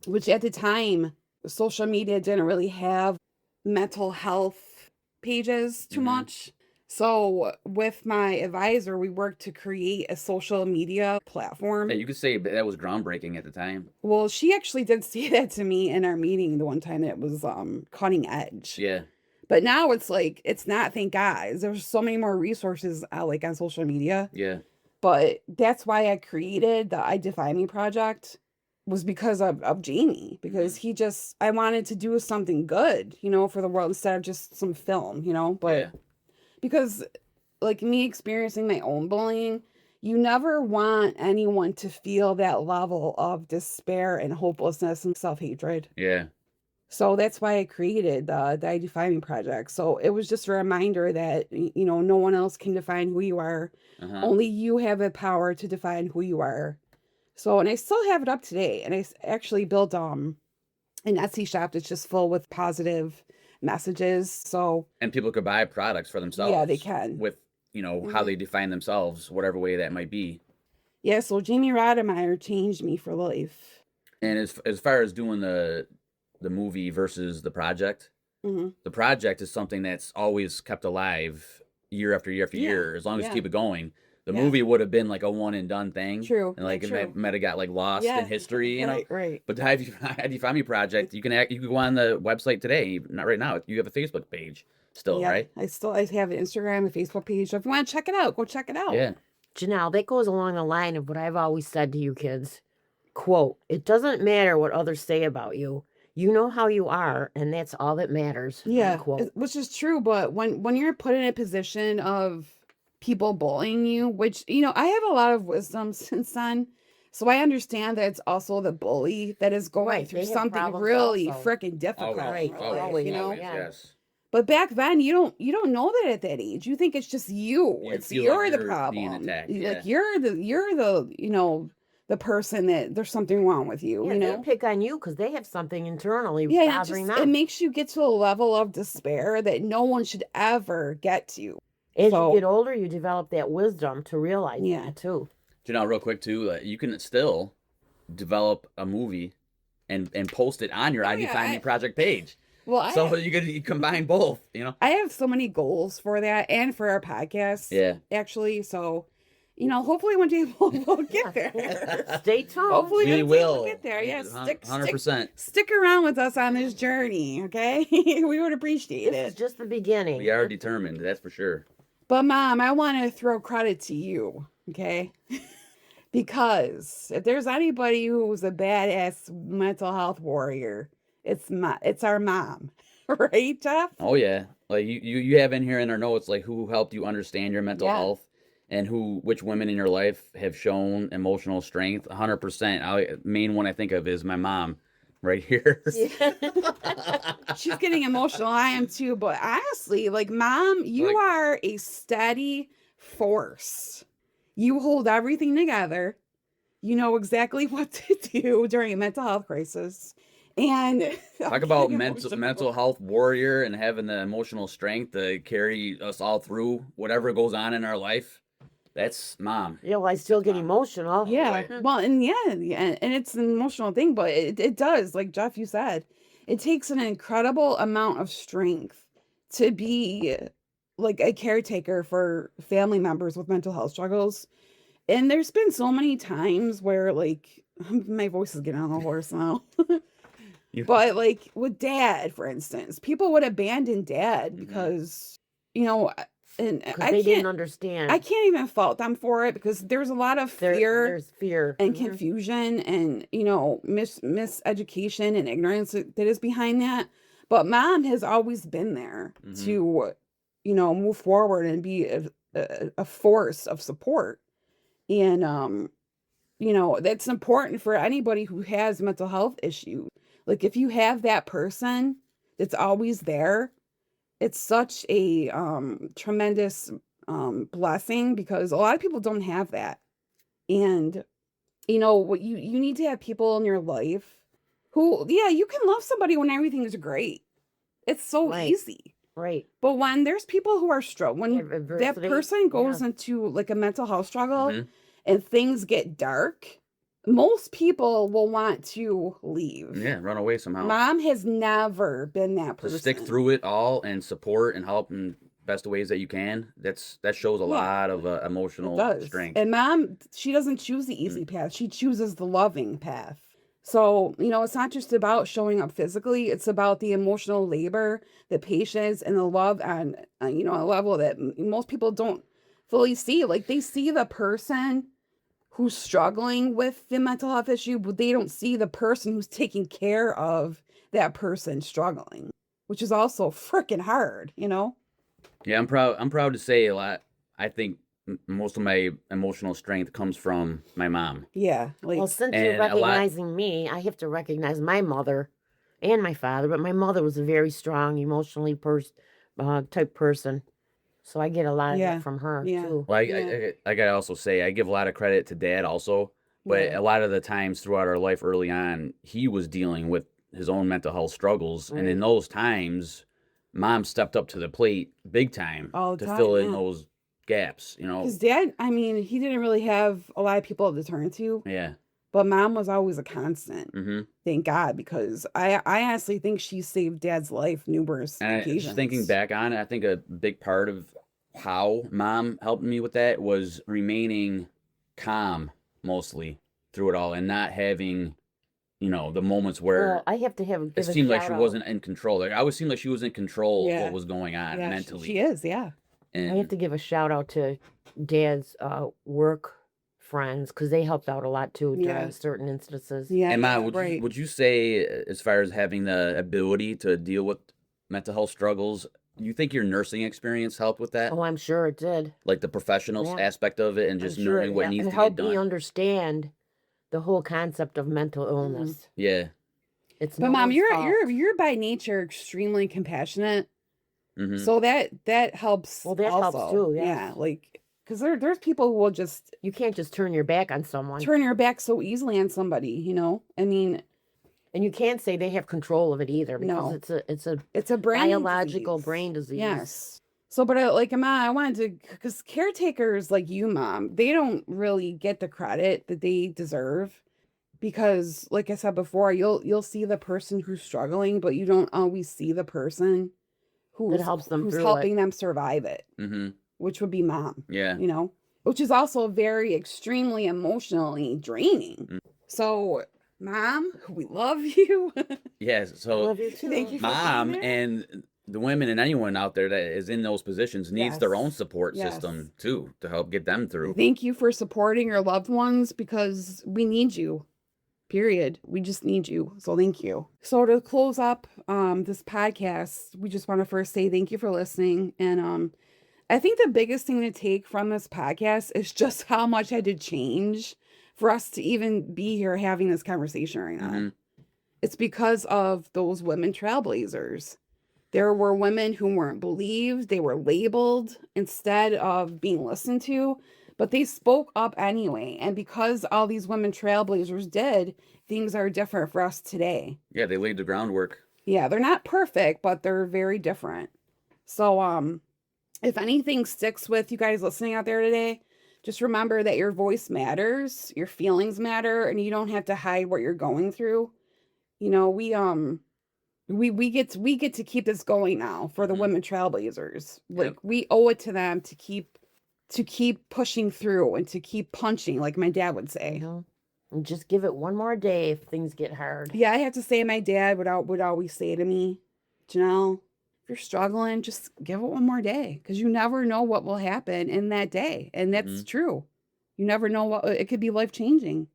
Speaker 2: Which at the time, social media didn't really have mental health pages too
Speaker 3: Mhm.
Speaker 2: much. So with my advisor, we worked to create a social media platform.
Speaker 3: Yeah, you could say that was groundbreaking at the time.
Speaker 2: Well, she actually did say that to me in our meeting the one time that it was cutting edge.
Speaker 3: Yeah.
Speaker 2: But now it's like, it's not, thank God. There's so many more resources like on social media.
Speaker 3: Yeah.
Speaker 2: But that's why I created the I Defy Me project, was because of Jamie, because I wanted to do something good, you know, for the world instead of just some film, you know, but
Speaker 3: Yeah.
Speaker 2: because like me experiencing my own bullying, you never want anyone to feel that level of despair and hopelessness and self-hatred.
Speaker 3: Yeah.
Speaker 2: So that's why I created the I Defy Me project. So it was just a reminder that, you know, no one else can define who you are.
Speaker 3: Uh-huh.
Speaker 2: Only you have the power to define who you are. So, and I still have it up today. And I actually built an Etsy shop that's just full with positive messages. So,
Speaker 3: And people could buy products for themselves.
Speaker 2: yeah, they can.
Speaker 3: With, you know, how they define themselves, whatever way that might be.
Speaker 2: Yeah, so Jamie Rademeyer changed me for life.
Speaker 3: And as far as doing the movie versus the project, the project is something that's always kept alive year after year after
Speaker 2: Yeah,
Speaker 3: year, as long as you
Speaker 2: yeah.
Speaker 3: keep it going. The
Speaker 2: Yeah.
Speaker 3: movie would have been like a one and done thing.
Speaker 2: True,
Speaker 3: And like
Speaker 2: true.
Speaker 3: it might have got like lost
Speaker 2: Yeah,
Speaker 3: in history, you know.
Speaker 2: Right.
Speaker 3: But the I Defy Me project, you can go on the website today. Not right now. You have a Facebook page still,
Speaker 2: Yeah,
Speaker 3: right?
Speaker 2: I have an Instagram, a Facebook page. So if you want to check it out, go check it out.
Speaker 3: Yeah.
Speaker 1: Janelle, that goes along the line of what I've always said to you kids. Quote, it doesn't matter what others say about you. You know how you are, and that's all that matters.
Speaker 2: Yeah,
Speaker 1: Unquote.
Speaker 2: which is true. But when you're put in a position of people bullying you, which, you know, I have a lot of wisdom since then. So I understand that it's also the bully that is going
Speaker 1: Right,
Speaker 2: through
Speaker 1: they have
Speaker 2: something
Speaker 1: problems
Speaker 2: really
Speaker 1: also.
Speaker 2: freaking difficult.
Speaker 1: Right,
Speaker 2: in their life,
Speaker 1: always,
Speaker 2: you know?
Speaker 1: always. Yeah.
Speaker 3: Yes.
Speaker 2: But back then, you don't know that at that age. You think it's just you.
Speaker 3: You
Speaker 2: It's
Speaker 3: feel
Speaker 2: you're
Speaker 3: like
Speaker 2: the
Speaker 3: you're being
Speaker 2: problem.
Speaker 3: attacked,
Speaker 2: Like
Speaker 3: yeah.
Speaker 2: you're the you know, the person that there's something wrong with you.
Speaker 1: Yeah,
Speaker 2: You
Speaker 1: they
Speaker 2: know.
Speaker 1: pick on you because they have something internally
Speaker 2: Yeah,
Speaker 1: bothering
Speaker 2: it
Speaker 1: them.
Speaker 2: makes you get to a level of despair that no one should ever get to.
Speaker 1: As
Speaker 2: so-
Speaker 1: you get older, you develop that wisdom to realize
Speaker 2: Yeah.
Speaker 1: that too.
Speaker 3: Janelle, real quick too, you can still develop a movie and post it on your I
Speaker 2: yeah,
Speaker 3: Defy Me project page.
Speaker 2: Well,
Speaker 3: So you combine both, you know?
Speaker 2: I have so many goals for that and for our podcast.
Speaker 3: Yeah.
Speaker 2: Actually, so you know, hopefully one day we'll get there.
Speaker 1: Stay tuned.
Speaker 2: Hopefully
Speaker 3: We
Speaker 2: one day
Speaker 3: will.
Speaker 2: we'll get there. Yeah,
Speaker 3: 100%.
Speaker 2: stick around with us on this journey, okay? We would appreciate
Speaker 1: This is
Speaker 2: it.
Speaker 1: just the beginning.
Speaker 3: We are determined, that's for sure.
Speaker 2: But Mom, I want to throw credit to you, okay? Because if there's anybody who's a badass mental health warrior, it's our mom. Right, Jeff?
Speaker 3: Oh yeah. Like you have in here in our notes like who helped you understand your mental
Speaker 2: Yeah.
Speaker 3: health and which women in your life have shown emotional strength. 100%. Main one I think of is my mom. right here.
Speaker 2: She's getting emotional. I am too. But honestly, like, Mom, you
Speaker 3: Like-
Speaker 2: are a steady force. You hold everything together. You know exactly what to do during a mental health crisis. And
Speaker 3: Talk about mental health warrior and having the emotional strength to carry us all through whatever goes on in our life. That's Mom.
Speaker 1: Yeah, well, I still get emotional.
Speaker 2: Yeah.
Speaker 3: Right.
Speaker 2: Well, and and it's an emotional thing, but it does, like Jeff, you said, it takes an incredible amount of strength to be like a caretaker for family members with mental health struggles. And there's been so many times where, like, my voice is getting on the horse now. But like with Dad, for instance, people would abandon Dad because, and
Speaker 1: Because they didn't understand.
Speaker 2: I can't even fault them for it because there's a lot of fear
Speaker 1: There's fear
Speaker 2: and confusion and, miseducation and ignorance that is behind that. But Mom has always been there to, move forward and be a force of support. And, that's important for anybody who has mental health issues. Like, if you have that person that's always there, it's such a tremendous blessing because a lot of people don't have that. And, what you need to have people in your life who, you can love somebody when everything is great. It's so easy.
Speaker 1: Right.
Speaker 2: But when there's people who are struggling, when that person goes into like a mental health struggle and things get dark, most people will want to leave.
Speaker 3: Yeah, run away somehow.
Speaker 2: Mom has never been that person.
Speaker 3: To stick through it all and support and help in best ways that you can. That shows a lot of emotional strength.
Speaker 2: And Mom, she doesn't choose the easy path. She chooses the loving path. So, it's not just about showing up physically. It's about the emotional labor, the patience, and the love on, a level that most people don't fully see. Like, they see the person who's struggling with the mental health issue, but they don't see the person who's taking care of that person struggling, which is also freaking hard,
Speaker 3: Yeah, I'm proud to say a lot. I think most of my emotional strength comes from my mom.
Speaker 2: Yeah.
Speaker 1: Well, since you're recognizing me, I have to recognize my mother and my father, but my mother was a very strong, emotionally type person. So I get a lot of it from her too.
Speaker 3: Well, I gotta also say I give a lot of credit to Dad also, but a lot of the times throughout our life early on, he was dealing with his own mental health struggles, and in those times, Mom stepped up to the plate big time to fill in those gaps.
Speaker 2: Because Dad, he didn't really have a lot of people to turn to.
Speaker 3: Yeah.
Speaker 2: But Mom was always a constant. Thank God, because I honestly think she saved Dad's life numerous occasions.
Speaker 3: Just thinking back on it, I think a big part of how Mom helped me with that was remaining calm mostly through it all and not having, the moments where
Speaker 1: I have to
Speaker 3: it seemed like she wasn't in control. Like, I always seemed like she was in control of what was going on mentally.
Speaker 2: She is, yeah.
Speaker 1: And I have to give a shout out to Dad's work friends because they helped out a lot too during certain instances.
Speaker 2: Yeah.
Speaker 3: And Mom, would you say, as far as having the ability to deal with mental health struggles, you think your nursing experience helped with that?
Speaker 1: Oh, I'm sure it did.
Speaker 3: Like the professional aspect of it and just knowing what needs to get done.
Speaker 1: It helped me understand the whole concept of mental illness.
Speaker 3: Yeah.
Speaker 2: But Mom, you're by nature extremely compassionate. So that helps.
Speaker 1: Well, that helps too.
Speaker 2: Yeah, like because there's people who will just
Speaker 1: you can't just turn your back on someone.
Speaker 2: Turn your back so easily on somebody,
Speaker 1: and you can't say they have control of it either because it's a biological brain disease.
Speaker 2: Yes. So, but Mom, I wanted to, because caretakers like you, Mom, they don't really get the credit that they deserve, because, like I said before, you'll see the person who's struggling, but you don't always see the person who's helping them survive it, which would be Mom.
Speaker 3: Yeah.
Speaker 2: Which is also very extremely emotionally draining. So, Mom, we love you.
Speaker 3: Yes. So,
Speaker 1: love you too.
Speaker 2: Thank you for
Speaker 3: Mom and the women and anyone out there that is in those positions needs their own support system too to help get them through.
Speaker 2: Thank you for supporting your loved ones because we need you. Period. We just need you. So thank you. So to close up this podcast, we just want to first say thank you for listening. And I think the biggest thing to take from this podcast is just how much I had to change for us to even be here having this conversation right now. It's because of those women trailblazers. There were women who weren't believed, they were labeled instead of being listened to, but they spoke up anyway. And because all these women trailblazers did, things are different for us today.
Speaker 3: Yeah, they laid the groundwork.
Speaker 2: Yeah, they're not perfect, but they're very different. So, if anything sticks with you guys listening out there today, just remember that your voice matters, your feelings matter, and you don't have to hide what you're going through. You know, we get to keep this going now for the women trailblazers. Like, we owe it to them to keep pushing through and to keep punching, like my dad would say.
Speaker 1: And just give it one more day if things get hard.
Speaker 2: Yeah, I have to say my dad would always say to me, Janelle, if you're struggling, just give it one more day, because you never know what will happen in that day. And that's true. You never know what it could be life-changing.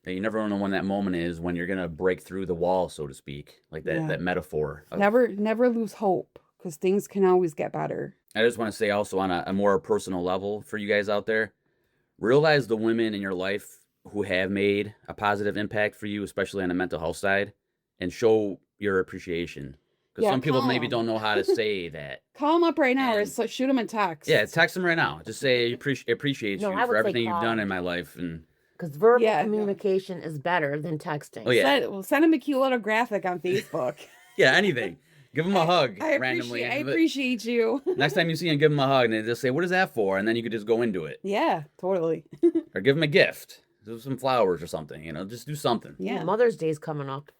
Speaker 3: Yeah, you never know when that moment is when you're gonna break through the wall, so to speak, like that metaphor.
Speaker 2: Never lose hope, because things can always get better.
Speaker 3: I just want to say also on a more personal level for you guys out there, realize the women in your life who have made a positive impact for you, especially on the mental health side, and show your appreciation. Because some people maybe don't know how to say that.
Speaker 2: Call them up right now, or shoot them a text.
Speaker 3: Yeah, text them right now. Just say appreciate you for everything you've done in my life. And
Speaker 1: because verbal communication is better than texting.
Speaker 3: Oh, yeah.
Speaker 2: Send them a cute little graphic on Facebook.
Speaker 3: Yeah, anything. Give them a hug randomly.
Speaker 2: I appreciate you.
Speaker 3: Next time you see them, give them a hug, and they just say, "What is that for?" And then you could just go into it.
Speaker 2: Yeah, totally.
Speaker 3: Or give them a gift. Do some flowers or something, just do something.
Speaker 1: Yeah. Mother's Day's coming up.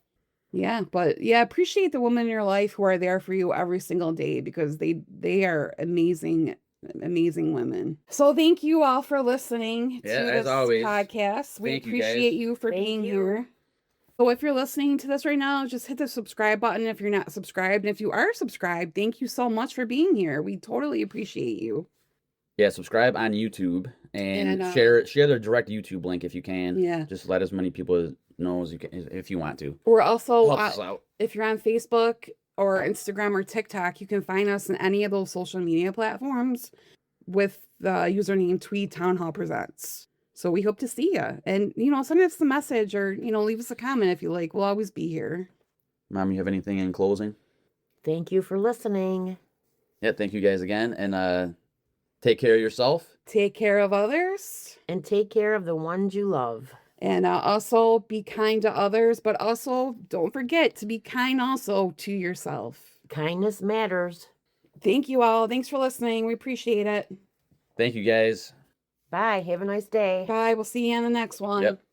Speaker 2: Yeah, but appreciate the women in your life who are there for you every single day, because they are amazing women. So thank you all for listening to this podcast. We appreciate you for being here. So if you're listening to this right now, just hit the subscribe button if you're not subscribed. And if you are subscribed, thank you so much for being here. We totally appreciate you.
Speaker 3: Yeah, subscribe on YouTube and share the direct YouTube link if you can.
Speaker 2: Yeah.
Speaker 3: Just let as many people know as you can if you want to.
Speaker 2: We're also,
Speaker 3: Helps us out.
Speaker 2: If you're on Facebook or Instagram or TikTok, you can find us in any of those social media platforms with the username Tweed Townhall Presents. So we hope to see you. And, send us a message or, leave us a comment if you like. We'll always be here.
Speaker 3: Mom, you have anything in closing?
Speaker 1: Thank you for listening.
Speaker 3: Yeah, thank you guys again. And take care of yourself.
Speaker 2: Take care of others.
Speaker 1: And take care of the ones you love.
Speaker 2: And also be kind to others, but also don't forget to be kind also to yourself.
Speaker 1: Kindness matters.
Speaker 2: Thank you all. Thanks for listening. We appreciate it.
Speaker 3: Thank you guys.
Speaker 1: Bye. Have a nice day.
Speaker 2: Bye. We'll see you on the next one.
Speaker 3: Yep.